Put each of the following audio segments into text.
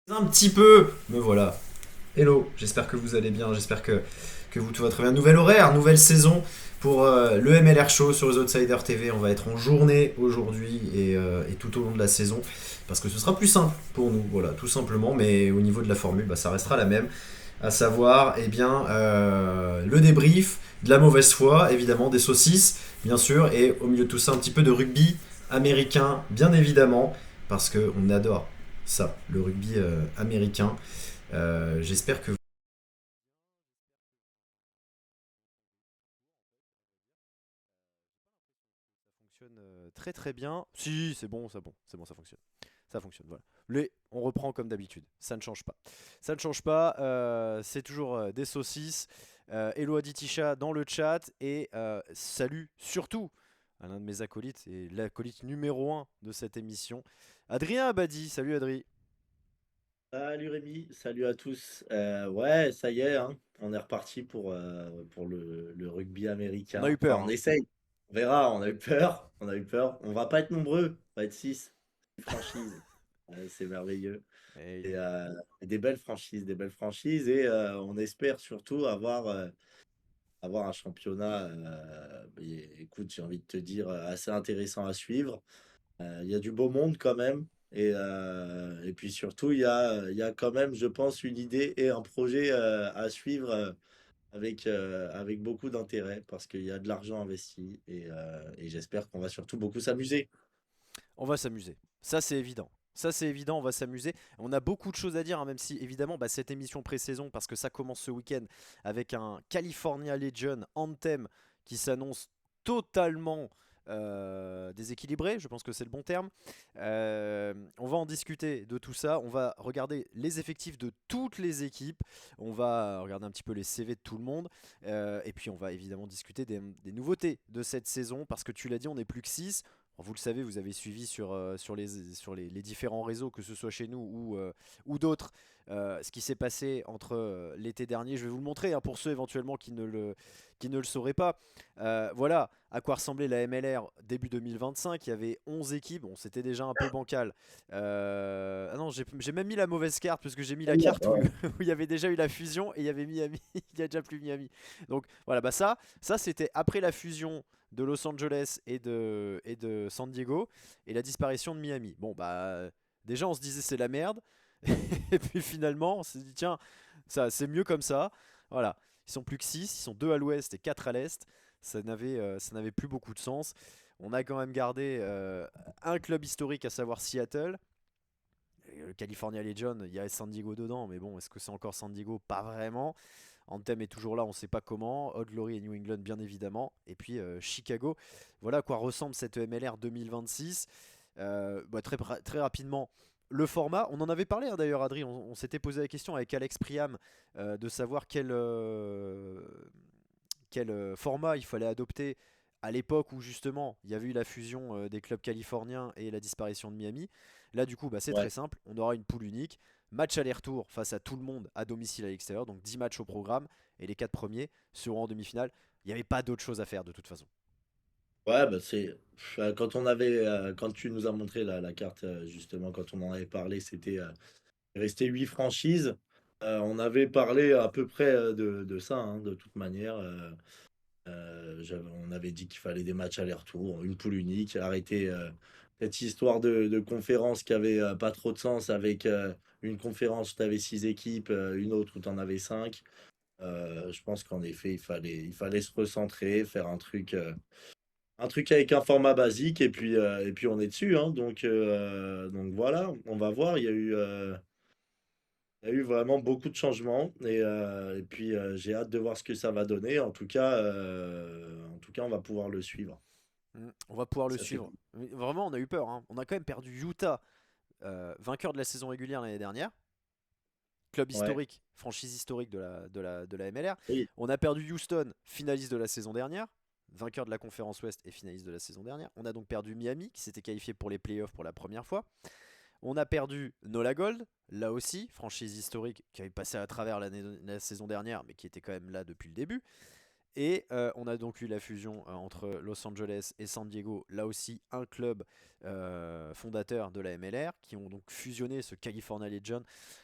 Un petit peu, me voilà. Hello, j'espère que vous allez bien, j'espère que vous tout va très bien. Nouvel horaire, nouvelle saison pour le MLR Show sur les Outsiders TV. On va être en journée aujourd'hui et tout au long de la saison parce que ce sera plus simple pour nous, voilà, tout simplement. Mais au niveau de la formule, bah, ça restera la même, à savoir, eh bien, le débrief, de la mauvaise foi, évidemment, des saucisses, bien sûr, et au milieu de tout ça, un petit peu de rugby américain, bien évidemment, parce qu'on adore ça, le rugby américain. J'espère que Fonctionne très très bien. Si, c'est bon, c'est bon, ça fonctionne. Ça fonctionne, voilà. On reprend comme d'habitude, ça ne change pas. Ça ne change pas, c'est toujours des saucisses. Hello Aditisha dans le chat et salut surtout à l'un de mes acolytes et l'acolyte numéro un de cette émission, Adrien Abadi. Salut Adri. Salut Rémi, salut à tous. Ouais, ça y est, hein, on est reparti pour le rugby On a américain. eu Enfin, peur, on hein. essaye. On verra, on a eu peur. On a eu peur. On va pas être nombreux, on va être 6. Franchise. C'est merveilleux. Et Et, des belles franchises, des belles franchises. Et on espère surtout avoir un championnat, écoute, j'ai envie de te dire, assez intéressant à suivre. Il y a du beau monde quand même. Et puis surtout, il y a quand même, je pense, une idée et un projet à suivre avec beaucoup d'intérêt parce qu'il y a de l'argent investi et j'espère qu'on va surtout beaucoup s'amuser. on va s'amuser. Ça, c'est évident. Ça, c'est évident, on va s'amuser. On a beaucoup de choses à dire, hein, même si, évidemment, bah, cette émission pré-saison, parce que ça commence ce week-end avec un California Legion Anthem qui s'annonce totalement déséquilibré, je pense que c'est le bon terme. On va en discuter de tout ça. On va regarder les effectifs de toutes les équipes. On va regarder un petit peu les CV de tout le monde. Et puis, on va évidemment discuter des nouveautés de cette saison, parce que tu l'as dit, on n'est plus que 6. Vous le savez, vous avez suivi sur les différents réseaux, que ce soit chez nous ou d'autres, ce qui s'est passé entre l'été dernier. Je vais vous le montrer, hein, pour ceux éventuellement qui ne le sauraient pas. Voilà à quoi ressemblait la MLR début 2025. Il y avait 11 équipes, bon, c'était déjà un peu bancal. Ah non, j'ai même mis la mauvaise carte, parce que j'ai mis la carte où, où il y avait déjà eu la fusion et il y avait Miami. Il n'y a déjà plus Miami. Donc voilà, bah ça c'était après la fusion de Los Angeles et de San Diego et la disparition de Miami. Bon, bah, déjà on se disait c'est la merde. Et puis finalement on s'est dit tiens, ça c'est mieux comme ça. Voilà, ils sont plus que 6, ils sont 2 à l'ouest et 4 à l'est. Ça n'avait plus beaucoup de sens. On a quand même gardé un club historique, à savoir Seattle. Le California Legion, il y a San Diego dedans, mais bon, est-ce que c'est encore San Diego? Pas vraiment. Anthem est toujours là, on ne sait pas comment. Old Glory et New England, bien évidemment. Et puis Chicago. Voilà à quoi ressemble cette MLR 2026. Bah, très rapidement, le format. On en avait parlé, hein, d'ailleurs, Adri. On s'était posé la question avec Alex Priam, de savoir quel format il fallait adopter à l'époque où justement il y avait eu la fusion des clubs californiens et la disparition de Miami. Là, du coup, bah, c'est très Ouais. simple. On aura une poule unique. Match aller-retour face à tout le monde à domicile à l'extérieur. Donc 10 matchs au programme. Et les 4 premiers seront en demi-finale. Il n'y avait pas d'autre chose à faire de toute façon. Ouais, bah quand tu nous as montré la carte, justement, quand on en avait parlé, c'était resté 8 franchises. On avait parlé à peu près de ça, hein, de toute manière. On avait dit qu'il fallait des matchs aller-retour, une poule unique, arrêter cette histoire de conférence qui avait pas trop de sens avec une conférence où tu avais 6 équipes, une autre où tu en avais 5. Je pense qu'en effet, il fallait se recentrer, faire un truc avec un format basique et puis on est dessus, hein. Donc voilà, on va voir. Il y a eu vraiment beaucoup de changements et puis j'ai hâte de voir ce que ça va donner. En tout cas, on va pouvoir le suivre. On va pouvoir le Ça fait suivre. Mais vraiment, on a eu peur, hein. On a quand même perdu Utah, vainqueur de la saison régulière l'année dernière. Club ouais, historique, franchise historique de la MLR. oui, On a perdu Houston, finaliste de la saison dernière, vainqueur de la conférence Ouest et finaliste de la saison dernière. On a donc perdu Miami, qui s'était qualifié pour les playoffs pour la première fois. On a perdu Nola Gold, là aussi, franchise historique qui avait passé à travers la saison dernière, mais qui était quand même là depuis le début. Et on a donc eu la fusion entre Los Angeles et San Diego, là aussi un club fondateur de la MLR, qui ont donc fusionné ce California Legion.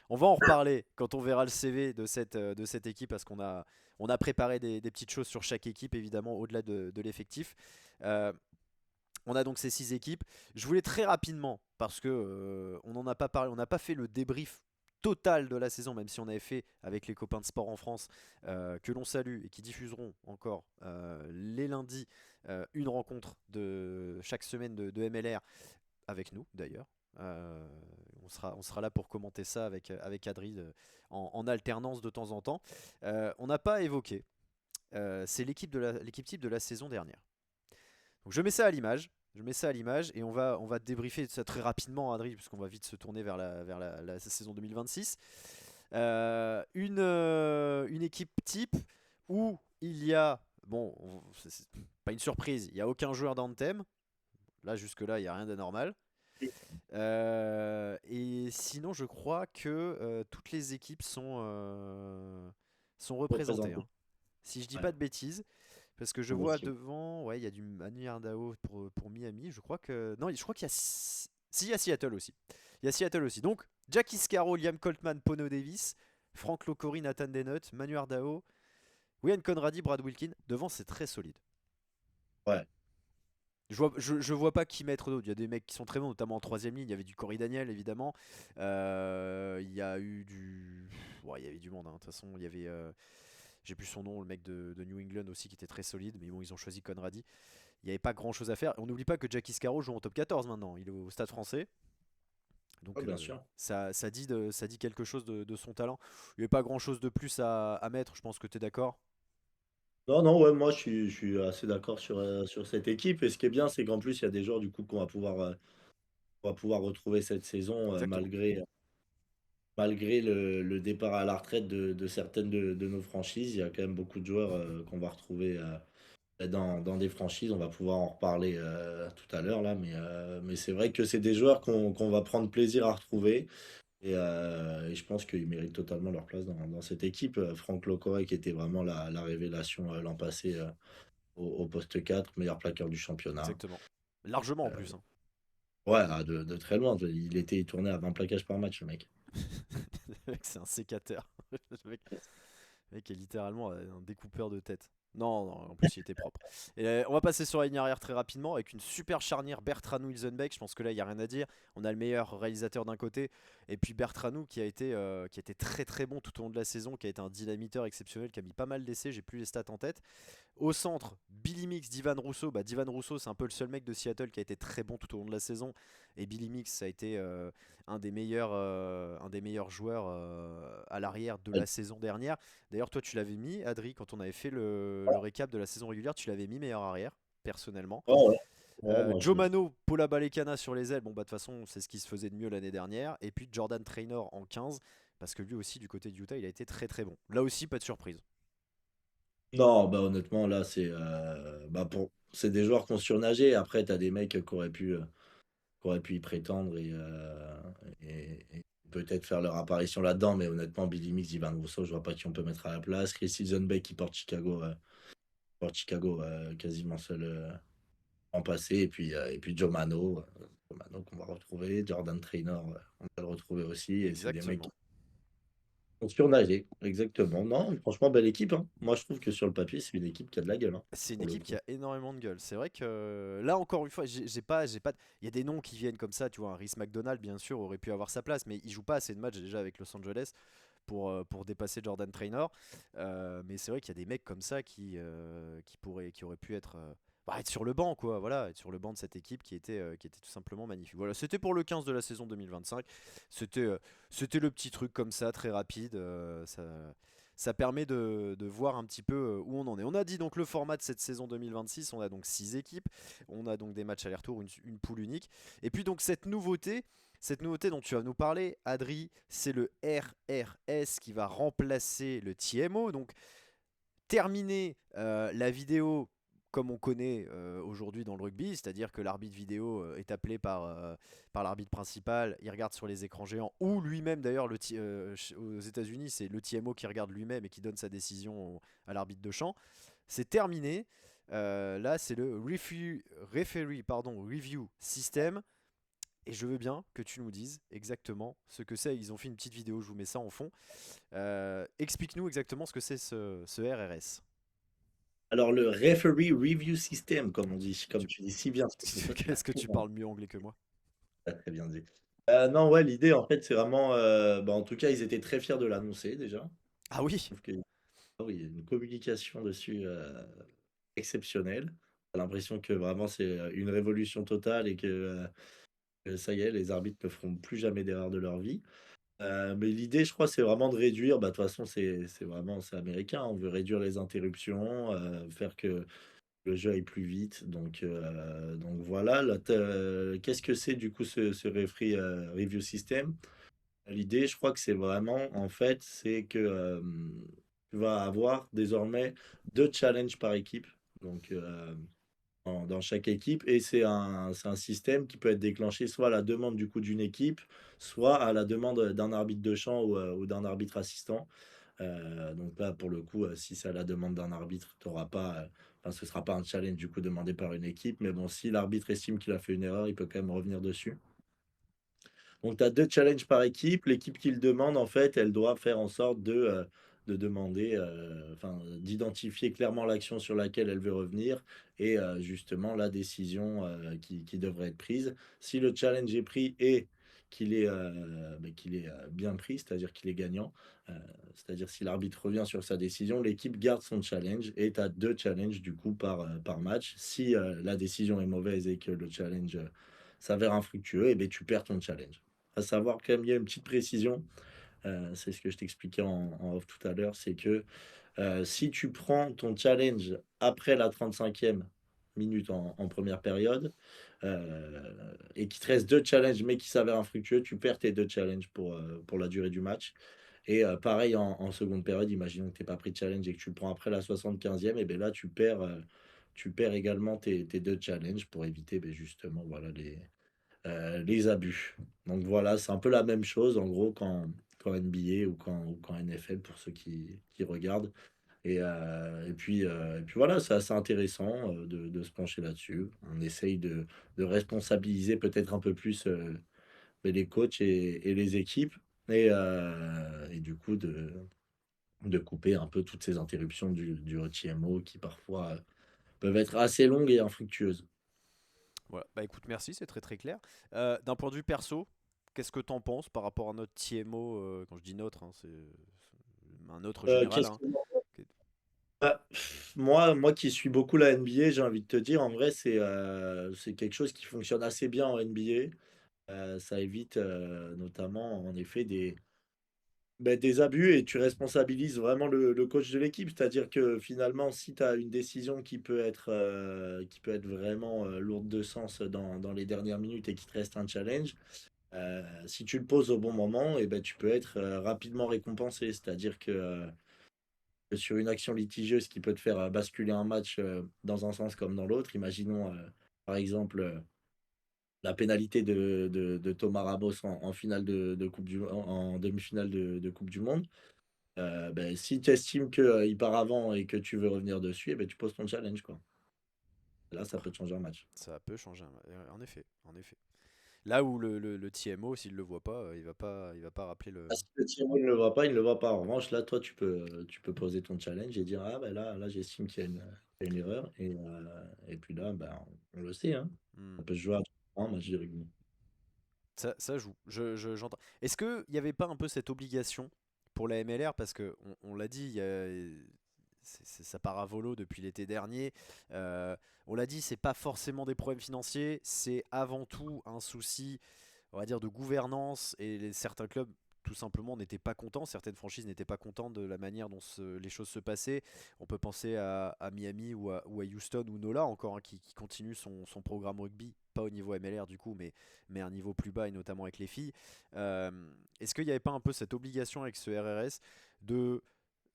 On va en reparler quand on verra le CV de cette équipe, parce on a préparé des petites choses sur chaque équipe, évidemment, au-delà de l'effectif. Euh, on a donc ces 6 équipes. Je voulais très rapidement, parce que on n'en a pas parlé, on n'a pas fait le débrief total de la saison, même si on avait fait avec les copains de sport en France, que l'on salue et qui diffuseront encore les lundis une rencontre de chaque semaine de MLR avec nous d'ailleurs. Euh, on sera là pour commenter ça avec Adri en alternance de temps en temps. On n'a pas évoqué, c'est l'équipe type de la saison dernière. Donc je mets ça à l'image. Je mets ça à l'image et on va débriefer ça très rapidement, Adri, puisqu'on va vite se tourner vers la saison 2026. Une équipe type où il y a, bon, c'est pas une surprise, il n'y a aucun joueur d'Anthem. Là, jusque-là, il n'y a rien d'anormal. Et sinon, je crois que toutes les équipes sont représentées, représenté. hein. Si je dis Ouais, pas de bêtises. Parce que je moi vois aussi. devant, ouais, il y a du Manu Ardao pour Miami. Je crois que. Non, je crois qu'il y a. Si, il y a Seattle aussi. Il y a Seattle aussi. Donc, Jackie Scarrow, Liam Coltman, Pono Davis, Frank Locori, Nathan Dennett, Manu Ardao, Wayne Conradi, Brad Wilkin. Devant, c'est très solide. Ouais, Je vois pas qui mettre d'autre. Il y a des mecs qui sont très bons, notamment en troisième ligne. Il y avait du Corey Daniel, évidemment. Il y a eu du. Ouais, il y avait du monde, hein. De toute façon, il y avait. J'ai plus son nom, le mec de New England aussi qui était très solide, mais bon, ils ont choisi Conradi. Il n'y avait pas grand chose à faire. On n'oublie pas que Jackie Scarrow joue en top 14 maintenant, il est au Stade français. ouais, Donc bien sûr. ça dit quelque chose de son talent. Il n'y avait pas grand chose de plus à mettre, je pense que tu es d'accord. Non, non, ouais, moi je suis assez d'accord sur cette équipe. Et ce qui est bien, c'est qu'en plus, il y a des joueurs du coup qu'on va pouvoir retrouver cette saison Exactement. malgré le départ à la retraite de certaines de nos franchises. Il y a quand même beaucoup de joueurs qu'on va retrouver dans des franchises. On va pouvoir en reparler tout à l'heure là, mais c'est vrai que c'est des joueurs qu'on va prendre plaisir à retrouver. Et je pense qu'ils méritent totalement leur place dans cette équipe. Franck Locoret, qui était vraiment la révélation l'an passé au poste 4, meilleur plaqueur du championnat. Exactement. Largement en Euh, plus, hein. ouais, de très loin. Il tourné à 20 plaquages par match, le mec. Le mec, c'est un sécateur. Le mec est littéralement un découpeur de tête. Non, non, en plus il était propre. Et on va passer sur la ligne arrière très rapidement avec une super charnière Bertranou-Ilzenbeck. Je pense que là il n'y a rien à dire. On a le meilleur réalisateur d'un côté et puis Bertranou qui a été très très bon tout au long de la saison, qui a été un dynamiteur exceptionnel, qui a mis pas mal d'essais. J'ai plus les stats en tête. Au centre, Billy Mix, Divan Rousseau. Bah, Divan Rousseau, c'est un peu le seul mec de Seattle qui a été très bon tout au long de la saison. Et Billy Mix, ça a été un des meilleurs joueurs à l'arrière de la Ouais, saison dernière. D'ailleurs, toi, tu l'avais mis, Adri, quand on avait fait le récap de la saison régulière, tu l'avais mis meilleur arrière, personnellement. ouais, ouais. Ouais, moi, Joe Mano, Paula Balecana sur les ailes. Bon, bah, de toute façon, c'est ce qui se faisait de mieux l'année dernière. Et puis Jordan Traynor en 15, parce que lui aussi, du côté de Utah, il a été très très bon. Là aussi, pas de surprise. non, bah honnêtement, là, c'est des joueurs qui ont surnagé. Après, tu as des mecs qui auraient pu y prétendre et peut-être faire leur apparition là-dedans. Mais honnêtement, Billy Mix, Ivan Rousseau, je vois pas qui on peut mettre à la place. Chris Beck qui porte Chicago quasiment seul en passé. Et puis Joe Mano qu'on va retrouver. Jordan Traynor, on va le retrouver aussi. Et c'est des mecs qui Exactement. ont surnagé. Exactement. Non, franchement, belle équipe, hein. Moi, je trouve que sur le papier, c'est une équipe qui a de la gueule, hein, C'est une pour le équipe qui coup. a énormément de gueule. C'est vrai que là encore une fois, j'ai pas. Il y a des noms qui viennent comme ça, tu vois. Un Rhys McDonald, bien sûr, aurait pu avoir sa place, mais il joue pas assez de matchs déjà avec Los Angeles pour dépasser Jordan Traynor. Mais c'est vrai qu'il y a des mecs comme ça qui auraient pu être, bah, être sur le banc, quoi. Voilà, être sur le banc de cette équipe qui était tout simplement magnifique. Voilà, c'était pour le 15 de la saison 2025. C'était le petit truc comme ça, très rapide. Ça permet de voir un petit peu où on en est. On a dit donc le format de cette saison 2026, on a donc 6 équipes, on a donc des matchs aller-retour, une poule unique. Et puis donc cette nouveauté dont tu vas nous parler, Adri, c'est le RRS qui va remplacer le TMO. Donc terminer la vidéo comme on connaît aujourd'hui dans le rugby, c'est-à-dire que l'arbitre vidéo est appelé par l'arbitre principal, il regarde sur les écrans géants, ou lui-même d'ailleurs aux États-Unis, c'est le TMO qui regarde lui-même et qui donne sa décision à l'arbitre de champ. c'est terminé. Là, c'est le referee review system. Et je veux bien que tu nous dises exactement ce que c'est. Ils ont fait une petite vidéo, je vous mets ça en fond. Explique-nous exactement ce que c'est ce RRS. Alors, le Referee Review System, comme on dit, comme Tu- tu dis si bien, parce que toi, tu l'as Est-ce que tu parles mieux anglais que moi? très bien dit. Non, ouais, l'idée, en fait, c'est vraiment. En tout cas, ils étaient très fiers de l'annoncer déjà. Ah oui. Je trouve que, ah oui, il y a une communication dessus exceptionnelle. J'ai l'impression que vraiment, c'est une révolution totale et que ça y est, les arbitres ne feront plus jamais d'erreur de leur vie. Mais l'idée, je crois, c'est vraiment de réduire. Bah, de toute façon, c'est vraiment c'est américain. On veut réduire les interruptions, faire que le jeu aille plus vite. Donc voilà. Là, qu'est-ce que c'est du coup ce referee review system? L'idée, je crois que c'est vraiment, en fait, c'est que tu vas avoir désormais 2 challenges par équipe. Donc, dans chaque équipe, et c'est un système qui peut être déclenché soit à la demande du coup d'une équipe, soit à la demande d'un arbitre de champ ou d'un arbitre assistant. Donc là, pour le coup, si c'est à la demande d'un arbitre, t'auras pas, enfin, ce sera pas un challenge du coup demandé par une équipe, mais bon, si l'arbitre estime qu'il a fait une erreur, il peut quand même revenir dessus. Donc, tu as 2 challenges par équipe. L'équipe qui le demande, en fait, elle doit faire en sorte de demander, enfin, d'identifier clairement l'action sur laquelle elle veut revenir et justement la décision, qui devrait être prise. Si le challenge est pris et qu'il est bien pris, c'est-à-dire qu'il est gagnant, heu, c'est-à-dire si l'arbitre revient sur sa décision, l'équipe garde son challenge et tu as 2 challenges du coup par match. Si, la décision est mauvaise et que le challenge, s'avère infructueux, et beh, tu perds ton challenge. À savoir quand même, il y a une petite précision, c'est ce que je t'expliquais en off tout à l'heure, c'est que, si tu prends ton challenge après la 35e minute en 1re période, et qu'il te reste 2 challenges mais qui s'avèrent infructueux, tu perds tes 2 challenges pour la durée du match et pareil en seconde période, imaginons que tu pas pris de challenge et que tu le prends après la 75e, et beh, là tu perds également tes 2 challenges pour éviter, beh, justement voilà les abus. Donc voilà, c'est un peu la même chose en gros qu'en NBA ou qu'en NFL pour ceux qui regardent. Et puis voilà, c'est assez intéressant de se pencher là-dessus. On essaye de responsabiliser peut-être un peu plus les coachs et les équipes et du coup de couper un peu toutes ces interruptions du HMO qui parfois peuvent être assez longues et infructueuses. Voilà. Bah écoute, merci, c'est très très clair. D'un point de vue perso, qu'est-ce que t'en penses par rapport à notre TMO? Quand je dis notre, hein, c'est un autre général. Qu'est-ce Hein. Bah, moi qui suis beaucoup la NBA, j'ai envie de te dire, en vrai, c'est quelque chose qui fonctionne assez bien en NBA. Ça évite notamment, en effet, des abus et tu responsabilises vraiment le coach de l'équipe. C'est-à-dire que finalement, si tu as une décision qui peut être vraiment lourde de sens dans les dernières minutes et qu'il te reste un challenge, si tu le poses au bon moment, et ben, tu peux être rapidement récompensé. C'est-à-dire que sur une action litigieuse qui peut te faire basculer un match dans un sens comme dans l'autre. Imaginons par exemple la pénalité de Thomas Ramos en finale de Coupe en demi-finale de Coupe du Monde. Ben, si tu estimes qu'il part avant et que tu veux revenir dessus, eh ben, tu poses ton challenge, quoi. Là, ça peut te changer un match. Ça peut changer, en effet, en effet. Là où le TMO, s'il le voit pas, il va pas rappeler le. Ah, si le TMO ne le voit pas, il ne le voit pas. En revanche, là, toi, tu peux poser ton challenge et dire, ah ben là, j'estime qu'il y a une erreur. Et puis là, ben, on le sait, hein. Hmm. Ça peut se jouer à 3 match de rugby. Ça joue, j'entends. Est-ce qu'il n'y avait pas un peu cette obligation pour la MLR? Parce que on l'a dit, ça part à volo depuis l'été dernier. On l'a dit, c'est pas forcément des problèmes financiers, c'est avant tout un souci, on va dire, de gouvernance. Et certains clubs, tout simplement, n'étaient pas contents. Certaines franchises n'étaient pas contentes de la manière dont les choses se passaient. On peut penser à Miami ou à Houston ou Nola encore, hein, qui continue son programme rugby. Pas au niveau MLR du coup, mais à un niveau plus bas et notamment avec les filles. Euh, Est-ce qu'il n'y avait pas un peu cette obligation avec ce RRS de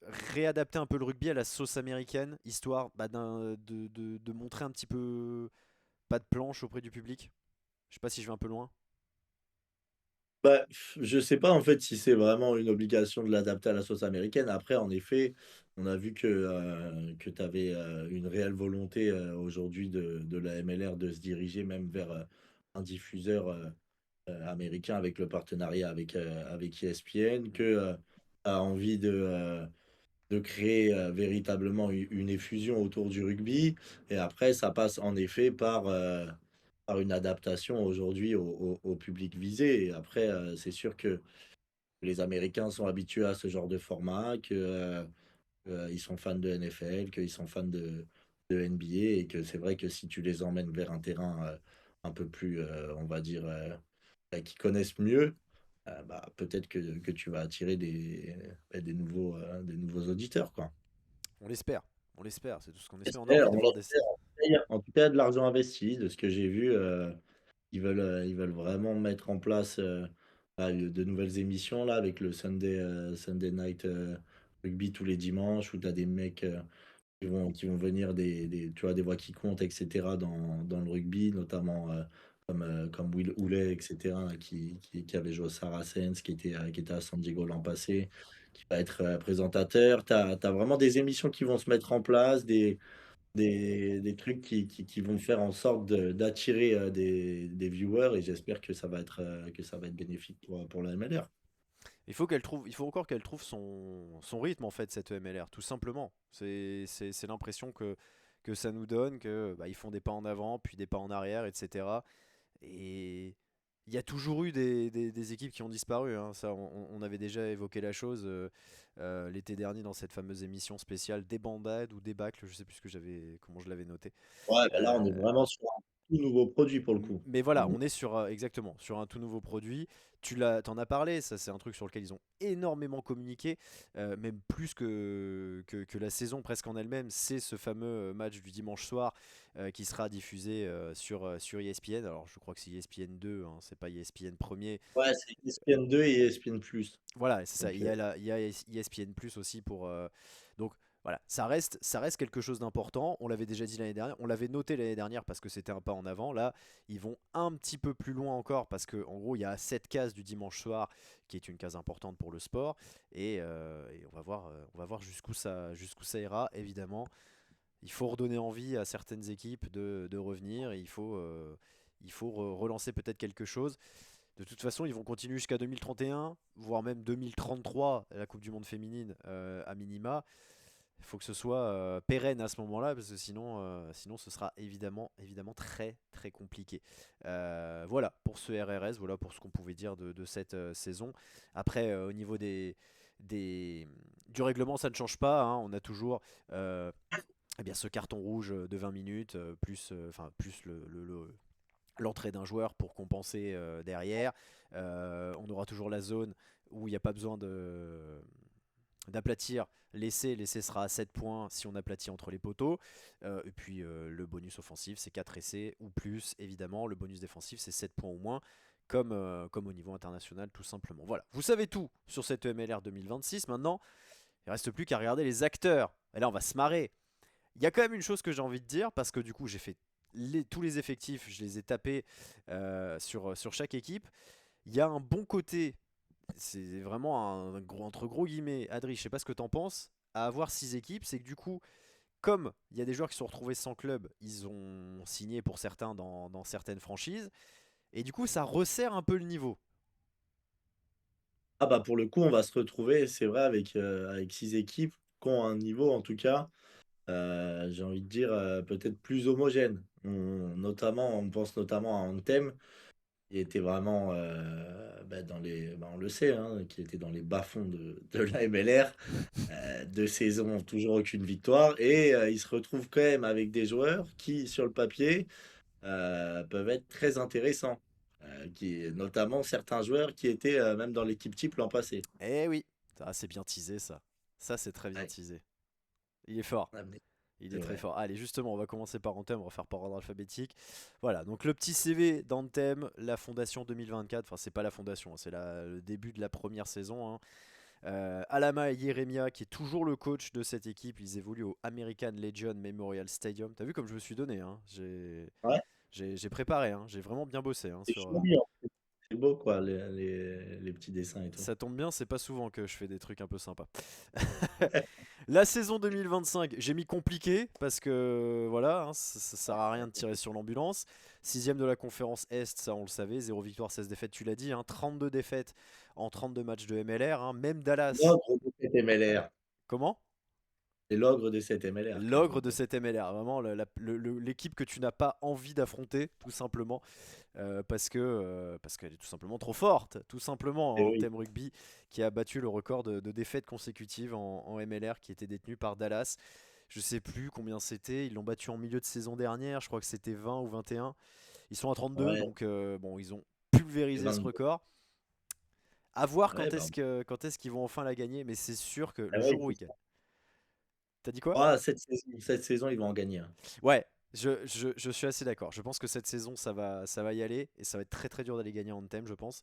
réadapter un peu le rugby à la sauce américaine, histoire de montrer un petit peu pas de planche auprès du public? Je sais pas si je vais un peu loin. Bah, je sais pas en fait si c'est vraiment une obligation de l'adapter à la sauce américaine. Après, en effet, on a vu que tu avais, une réelle volonté, aujourd'hui de la MLR de se diriger même vers, un diffuseur, américain avec le partenariat avec ESPN, que, tu as envie de créer, véritablement une effusion autour du rugby et après ça passe en effet par une adaptation aujourd'hui au public visé et après, c'est sûr que les Américains sont habitués à ce genre de format, ils sont fans de NFL, qu'ils sont fans de NBA et que c'est vrai que si tu les emmènes vers un terrain, un peu plus, on va dire, qu'ils connaissent mieux, bah, peut-être que tu vas attirer des nouveaux auditeurs, quoi. On l'espère, c'est tout ce qu'on espère. On a envie J'espère, de on voir des. l'espère. En tout cas, il y a de l'argent investi de ce que j'ai vu, ils veulent vraiment mettre en place, de nouvelles émissions là avec le Sunday Night, Rugby tous les dimanches où tu as des mecs, qui vont venir tu vois, des voix qui comptent et cetera dans le rugby notamment, comme Will Houllet et cetera là qui avait joué au Saracens, qui était à San Diego l'an passé, qui va être, présentateur. Tu as vraiment des émissions qui vont se mettre en place, des trucs qui vont faire en sorte d'attirer, des viewers et j'espère que ça va être bénéfique pour la MLR. Il faut encore qu'elle trouve son rythme en fait, cette EMLR, tout simplement. C'est l'impression que ça nous donne, que bah, ils font des pas en avant, puis des pas en arrière, etc. Et il y a toujours eu des équipes qui ont disparu, hein. Ça, on avait déjà évoqué la chose l'été dernier dans cette fameuse émission spéciale Débandade ou Débâcle, je sais plus comment je l'avais noté. Ouais, bah, là, on est Euh, vraiment sur un tout nouveau produit pour le coup. mais voilà, Mmh. on est sur exactement sur un tout nouveau produit. T'en as parlé, ça c'est un truc sur lequel ils ont énormément communiqué, même plus que la saison presque en elle-même. C'est ce fameux match du dimanche soir qui sera diffusé sur ESPN. Alors je crois que c'est ESPN 2, hein, c'est pas ESPN premier. Ouais, c'est ESPN2 et ESPN+. Voilà, c'est ça. Donc, Il y a ESPN Plus aussi pour. Donc voilà, ça reste quelque chose d'important. On l'avait déjà dit l'année dernière, on l'avait noté l'année dernière parce que c'était un pas en avant. Là, ils vont un petit peu plus loin encore parce que en gros, il y a cette case du dimanche soir qui est une case importante pour le sport et on va voir jusqu'où ça ira. Évidemment, il faut redonner envie à certaines équipes de revenir. Il faut relancer peut-être quelque chose. De toute façon, ils vont continuer jusqu'à 2031, voire même 2033, la Coupe du Monde féminine à minima. Il faut que ce soit pérenne à ce moment-là, parce que sinon ce sera évidemment très très compliqué. Voilà pour ce RRS, voilà pour ce qu'on pouvait dire de cette saison. Après, au niveau des, du règlement, ça ne change pas, hein. On a toujours eh bien, ce carton rouge de 20 minutes, plus l'entrée d'un joueur pour compenser derrière. On aura toujours la zone où il n'y a pas besoin d'aplatir l'essai. L'essai sera à 7 points si on aplatit entre les poteaux. Et puis le bonus offensif, c'est 4 essais ou plus, évidemment. Le bonus défensif, c'est 7 points ou moins. Comme au niveau international, tout simplement. Voilà, vous savez tout sur cette EMLR 2026. Maintenant, il ne reste plus qu'à regarder les acteurs. Et là, on va se marrer. Il y a quand même une chose que j'ai envie de dire, parce que du coup, j'ai fait tous les effectifs, je les ai tapés sur chaque équipe. Il y a un bon côté, c'est vraiment un gros, entre gros guillemets, Adri, je sais pas ce que t'en penses, à avoir 6 équipes, c'est que du coup, comme il y a des joueurs qui se sont retrouvés sans club, ils ont signé pour certains dans certaines franchises, et du coup, ça resserre un peu le niveau. ah bah, pour le coup, on va se retrouver, c'est vrai, avec 6 équipes qui ont un niveau, en tout cas, j'ai envie de dire, peut-être plus homogène. On pense notamment à Anthem, qui était vraiment, on le sait, hein, qui était dans les bas-fonds de la MLR, 2 saisons, toujours aucune victoire et il se retrouve quand même avec des joueurs qui, sur le papier, peuvent être très intéressants, notamment certains joueurs qui étaient, même dans l'équipe type l'an passé. Eh oui, ça c'est bien teasé ça. Ça c'est très bien Ouais, teasé. Il est fort. amené, Il est c'est très vrai. fort. Allez, justement, on va commencer par Anthem, on va faire par ordre alphabétique. Voilà, donc le petit CV d'Anthem, la fondation 2024. Enfin, c'est pas la fondation, hein, c'est le début de la première saison, hein. Alama et Yeremia, qui est toujours le coach de cette équipe, ils évoluent au American Legion Memorial Stadium. T'as vu comme je me suis donné, hein. Ouais, J'ai préparé, hein. J'ai vraiment bien bossé, hein, c'est sur. fourni, en fait. C'est beau, quoi, les petits dessins et tout. Ça tombe bien, c'est pas souvent que je fais des trucs un peu sympas. La saison 2025, j'ai mis compliqué parce que voilà, hein, ça sert à rien de tirer sur l'ambulance. Sixième de la conférence Est, ça on le savait, 0 victoire, 16 défaites, tu l'as dit, hein, 32 défaites en 32 matchs de MLR, hein, même Dallas. L'ogre de cette MLR. Comment? C'est l'ogre de cette MLR, comme L'ogre on de dit. cette MLR, vraiment l'équipe que tu n'as pas envie d'affronter, tout simplement, parce qu'elle est tout simplement trop forte, tout Et simplement, en oui. thème rugby, qui a battu le record de défaites consécutives en MLR, qui était détenu par Dallas. Je sais plus combien c'était, ils l'ont battu en milieu de saison dernière, je crois que c'était 20 ou 21. Ils sont à 32, Ouais, donc bon, ils ont c'est pulvérisé ce 22. record. À voir Ouais, bah, quand est-ce qu'ils vont enfin la gagner, mais c'est sûr que ah le ouais, jour où ils gagnent. T'as dit quoi? ah, cette saison, ils vont en gagner, hein. Ouais, je suis assez d'accord. Je pense que cette saison, ça va y aller et ça va être très très dur d'aller gagner en Anthem, je pense.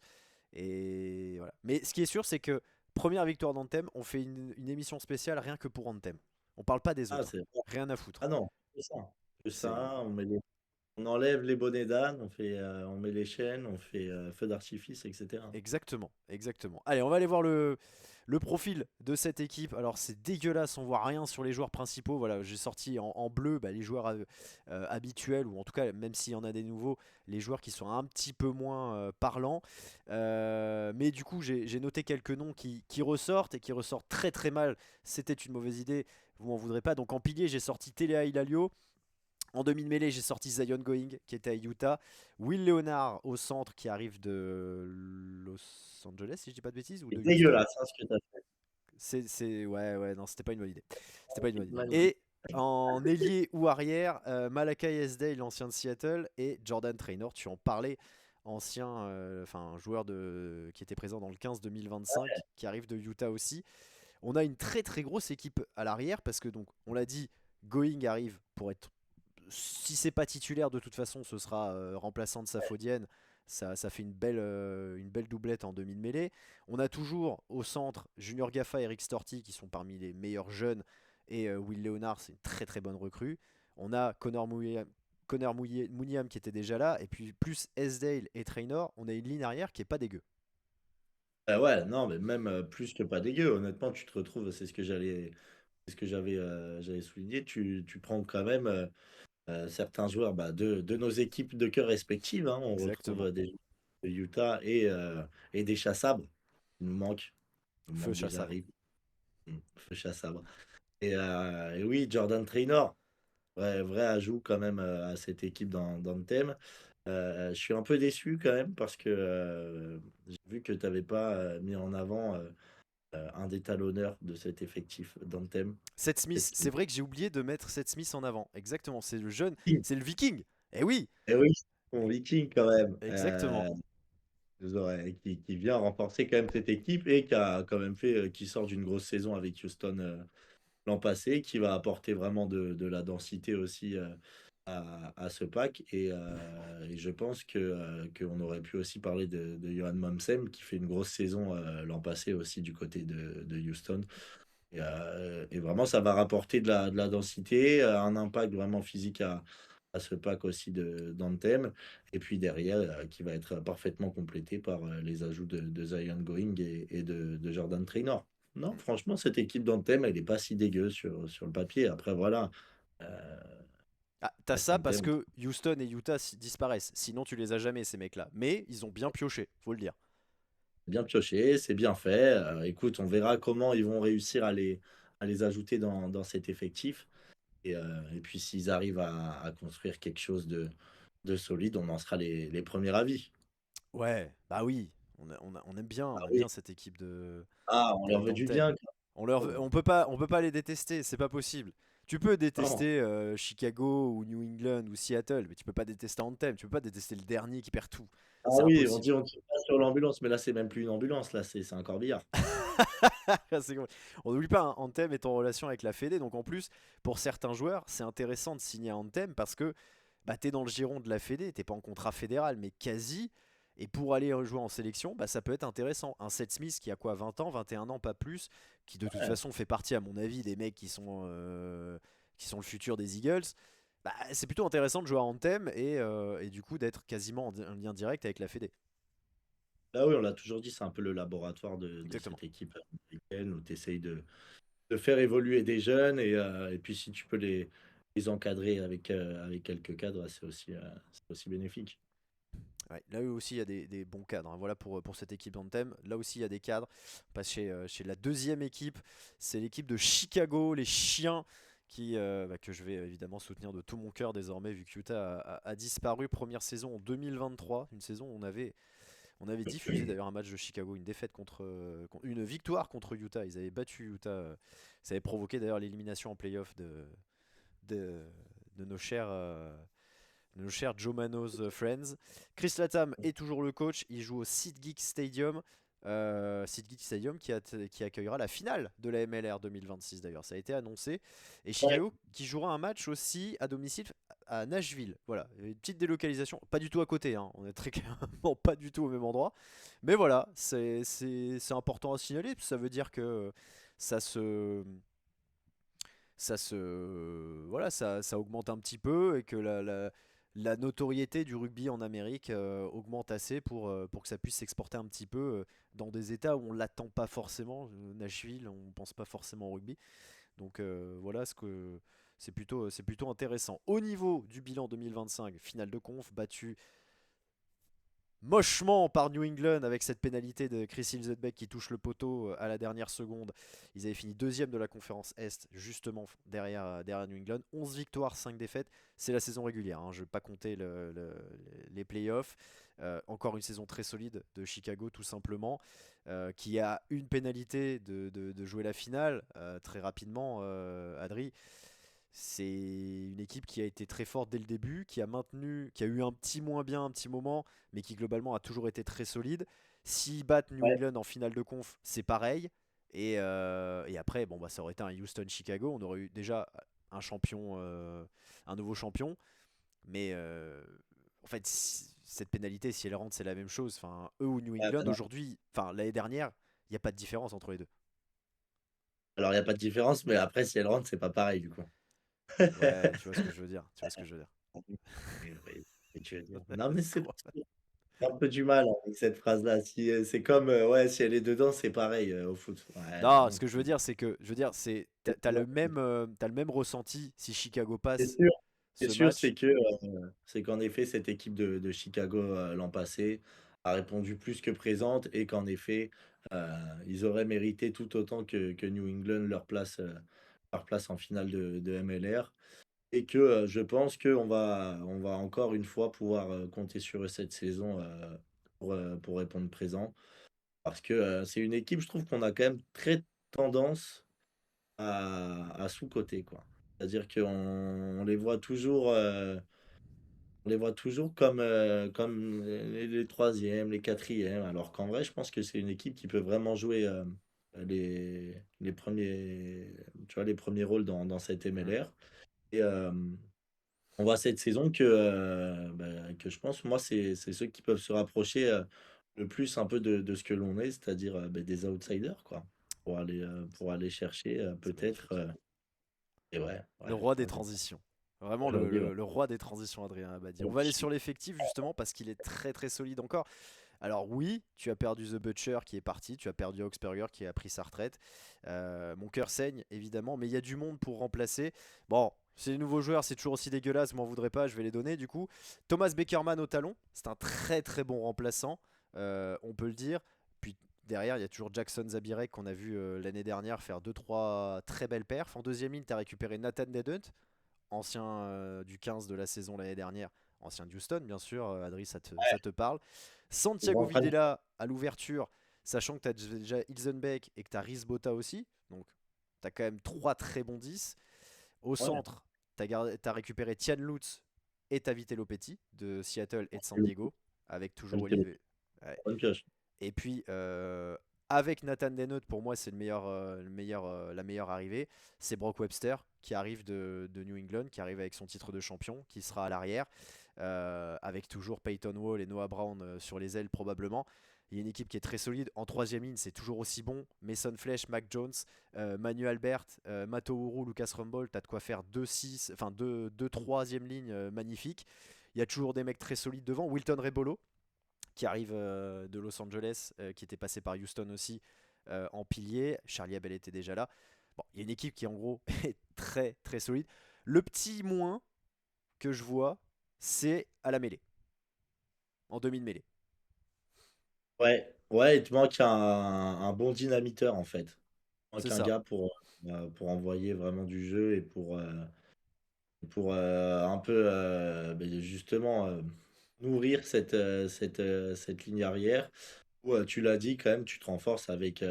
Et voilà. Mais ce qui est sûr, c'est que première victoire d'Anthem, on fait une émission spéciale rien que pour Anthem. On parle pas des Ah, autres, hein. c'est vrai. Rien à foutre. Ah non, c'est ça. Que C'est ça, on enlève les bonnets d'âne, on met les chaînes, on fait feu d'artifice, etc. exactement, exactement. Allez, on va aller voir le profil de cette équipe. Alors c'est dégueulasse, on voit rien sur les joueurs principaux. Voilà, j'ai sorti en bleu bah, les joueurs habituels, ou en tout cas, même s'il y en a des nouveaux, les joueurs qui sont un petit peu moins parlants. Mais du coup, j'ai noté quelques noms qui ressortent et qui ressortent très très mal. C'était une mauvaise idée, vous m'en voudrez pas. Donc en pilier, j'ai sorti Telea Ilalio. En demi-mêlée, j'ai sorti Zion Going qui était à Utah. Will Leonard au centre qui arrive de Los Angeles, si je dis pas de bêtises, ou C'est de Houston. dégueulasse, hein, ce que t'as fait. Ouais, non, c'était pas une bonne idée. C'était pas une bonne idée. Magnifique. Et en ailier ou arrière, Malakai Esday, l'ancien de Seattle, et Jordan Traynor, tu en parlais, ancien, enfin joueur qui était présent dans le 15 2025, qui arrive de Utah aussi. On a une très très grosse équipe à l'arrière parce que donc on l'a dit, Going arrive pour être, si c'est pas titulaire de toute façon, ce sera remplaçant de Safodienne. Ça fait une belle doublette en demi de mêlée. On a toujours au centre Junior Gaffa et Eric Storti qui sont parmi les meilleurs jeunes. Et Will Leonard, c'est une très très bonne recrue. On a Mouniam qui était déjà là. Et puis plus Esdale et Traynor, on a une ligne arrière qui est pas dégueu. Ouais, non, mais même plus que pas dégueu. Honnêtement, tu te retrouves, c'est ce que j'avais souligné. Tu prends quand même certains joueurs bah, de nos équipes de cœur respectives, hein. On retrouve Exactement. des joueurs de Utah et des chats-sabres. Il nous Feu manque déjà Chassabre. Rip, feu chat-sabre. Et oui, Jordan Traynor, vrai ajout quand même à cette équipe dans le thème. Je suis un peu déçu quand même parce que j'ai vu que tu n'avais pas mis en avant un des talonneurs de cet effectif dans le thème. Seth Smith, Seth c'est Smith. vrai que j'ai oublié de mettre Seth Smith en avant. Exactement, c'est le jeune, Et c'est le Viking. Eh oui, oui, mon Viking quand même. exactement. Qui vient renforcer quand même cette équipe et qui a quand même fait, qui sort d'une grosse saison avec Houston l'an passé, qui va apporter vraiment de la densité aussi à ce pack. Et je pense qu'on aurait pu aussi parler de Johan Momsen, qui fait une grosse saison l'an passé aussi du côté de Houston. Et vraiment, ça va rapporter de la densité, un impact vraiment physique à ce pack aussi d'Anthem. Et puis derrière, qui va être parfaitement complété par les ajouts de Zion Going et de Jordan Traynor. Non, franchement, cette équipe d'Anthem, elle n'est pas si dégueu sur le papier. Après, voilà, euh, Ah, t'as reste ça parce Anthem. que Houston et Utah disparaissent. Sinon, tu les as jamais, ces mecs-là. Mais ils ont bien pioché, faut le dire. C'est bien pioché, c'est bien fait. Écoute, on verra comment ils vont réussir à les ajouter dans cet effectif. Et puis, s'ils arrivent à construire quelque chose de solide, on en sera les premiers avis. Ouais, bah oui. Ah On aime oui, bien cette équipe ah, on leur veut du d'Anthem. bien, quoi. On peut pas les détester, c'est pas possible. Tu peux Non. détester Chicago ou New England ou Seattle, mais tu peux pas détester Anthem. Tu peux pas détester le dernier qui perd tout. Ah C'est oui, impossible. on tire pas sur l'ambulance, mais là, c'est même plus une ambulance, là, c'est un corbillard. C'est con. On n'oublie pas, hein, Anthem est en relation avec la Fédé, donc en plus, pour certains joueurs, c'est intéressant de signer à Anthem parce que bah, t'es dans le giron de la Fédé, t'es pas en contrat fédéral, mais quasi. Et pour aller jouer en sélection, bah, ça peut être intéressant. Un Seth Smith qui a quoi, 20 ans, 21 ans, pas plus, qui de toute Ouais. façon fait partie, à mon avis, des mecs qui sont le futur des Eagles. Bah, c'est plutôt intéressant de jouer à Anthem et du coup d'être quasiment en lien direct avec la Fédé. Là, oui, on l'a toujours dit, c'est un peu le laboratoire de Exactement. cette équipe américaine où tu essayes de faire évoluer des jeunes et puis si tu peux les encadrer avec quelques cadres, c'est aussi bénéfique. Ouais, là aussi, il y a des bons cadres, hein. Voilà pour cette équipe d'Anthem. Là aussi, il y a des cadres. On passe chez la deuxième équipe. C'est l'équipe de Chicago, les Chiens, que je vais évidemment soutenir de tout mon cœur désormais, vu que Utah a disparu. Première saison en 2023. Une saison où on avait diffusé d'ailleurs un match de Chicago, une victoire contre Utah. Ils avaient battu Utah. Ça avait provoqué d'ailleurs l'élimination en playoff de, de nos chers Joe Manos Friends. Chris Latham est toujours le coach. Il joue au SeatGeek Stadium. SeatGeek Stadium qui accueillera la finale de la MLR 2026 d'ailleurs. Ça a été annoncé. Et Ouais. Chicago qui jouera un match aussi à domicile à Nashville. Voilà, une petite délocalisation. Pas du tout à côté, hein. On est très clairement pas du tout au même endroit. Mais voilà, c'est important à signaler. Ça veut dire que ça se voilà, ça augmente un petit peu et que la notoriété du rugby en Amérique augmente assez pour que ça puisse s'exporter un petit peu dans des états où on l'attend pas forcément. Nashville, on pense pas forcément au rugby. Donc voilà c'est plutôt intéressant. Au niveau du bilan 2025, finale de conf, battu mochement par New England avec cette pénalité de Chris Hilzenbeck qui touche le poteau à la dernière seconde. Ils avaient fini deuxième de la conférence Est, justement derrière New England. 11 victoires, 5 défaites. C'est la saison régulière, hein. Je ne vais pas compter les playoffs. Encore une saison très solide de Chicago, tout simplement, qui a une pénalité de jouer la finale très rapidement, Adri. C'est une équipe qui a été très forte dès le début, qui a eu un petit moins bien un petit moment, mais qui globalement a toujours été très solide. S'ils battent New Ouais. England en finale de conf, c'est pareil. Et après, bon, bah, ça aurait été un Houston-Chicago. On aurait eu déjà un champion, un nouveau champion. Mais en fait, cette pénalité, si elle rentre, c'est la même chose. Enfin, eux ou New Ah, bah England, non. aujourd'hui, enfin, l'année dernière, il n'y a pas de différence entre les deux. Alors, il n'y a pas de différence, mais après, si elle rentre, c'est pas pareil, du coup. Ouais, tu vois ce que je veux dire. Tu vois ce que je veux dire. Oui, oui, oui, tu veux dire. Non, mais c'est Quoi. j'ai un peu du mal avec cette phrase-là. Si, c'est comme, ouais, si elle est dedans, c'est pareil au foot. Ouais, mais Non, bon. ce que je veux dire, c'est que, je veux dire, t'as le même ressenti si Chicago C'est passe sûr. Ce qui est ce sûr, match. c'est qu'en effet, cette équipe de Chicago, l'an passé, a répondu plus que présente et qu'en effet, heu, ils auraient mérité tout autant que New England leur place en finale de MLR et que, je pense qu'on va encore une fois pouvoir, compter sur eux cette saison, pour répondre présent. Parce que, c'est une équipe, je trouve qu'on a quand même très tendance à sous-coter, quoi. C'est-à-dire qu'on on les voit toujours comme les 3e, les 4e, alors qu'en vrai, je pense que c'est une équipe qui peut vraiment jouer, les premiers, tu vois, les premiers rôles dans cette Mm. MLR et on voit cette saison que je pense, moi, c'est ceux qui peuvent se rapprocher, le plus un peu de ce que l'on est, c'est-à-dire, des outsiders, quoi, pour aller chercher, C'est peut-être, magnifique. et ouais, Le ouais, roi des ouais, transitions. Vraiment aujourd'hui, ouais. le roi des transitions, Adrien Abadi. On va aller sur l'effectif justement parce qu'il est très très solide encore. Alors oui, tu as perdu The Butcher qui est parti, tu as perdu Augsburger qui a pris sa retraite. Mon cœur saigne évidemment, mais il y a du monde pour remplacer. Bon, c'est les nouveaux joueurs, c'est toujours aussi dégueulasse, m'en voudrais pas, je vais les donner du coup. Thomas Beckerman au talon, c'est un très très bon remplaçant, on peut le dire. Puis derrière, il y a toujours Jackson Zabirek qu'on a vu l'année dernière faire deux trois très belles perfs. En deuxième ligne, tu as récupéré Nathan Dedunt, ancien du 15 de la saison l'année dernière, ancien de Houston, bien sûr. Adri, ça te parle. Santiago Grand fan. Videla à l'ouverture, sachant que tu as déjà Ilzenbeck et que tu as Risbota aussi. Donc, tu as quand même trois très bons 10. Au Ouais, centre, tu as récupéré Tian Lutz et Tavitello Petit de Seattle et de San Diego, avec toujours bonne Olivier. Ouais. bonne pioche. Et puis, avec Nathan Dennett, pour moi, c'est la meilleure arrivée. C'est Brock Webster qui arrive de New England, qui arrive avec son titre de champion, qui sera à l'arrière, avec toujours Peyton Wall et Noah Brown sur les ailes probablement. Il y a une équipe qui est très solide. En troisième ligne, c'est toujours aussi bon. Mason Flesh, Mac Jones, Manu Albert, Mato Uru, Lucas Rumble. T'as de quoi faire deux troisième lignes magnifiques. Il y a toujours des mecs très solides devant. Wilton Rebolo, qui arrive de Los Angeles, qui était passé par Houston aussi en pilier. Charlie Abel était déjà là. Bon, il y a une équipe qui en gros est très très solide. Le petit moins que je vois, c'est à la mêlée, en demi de mêlée. Ouais, ouais, il te manque un bon dynamiteur en fait. Il C'est manque un ça, gars pour envoyer vraiment du jeu et pour un peu justement nourrir cette ligne arrière. Où, tu l'as dit quand même, tu te renforces avec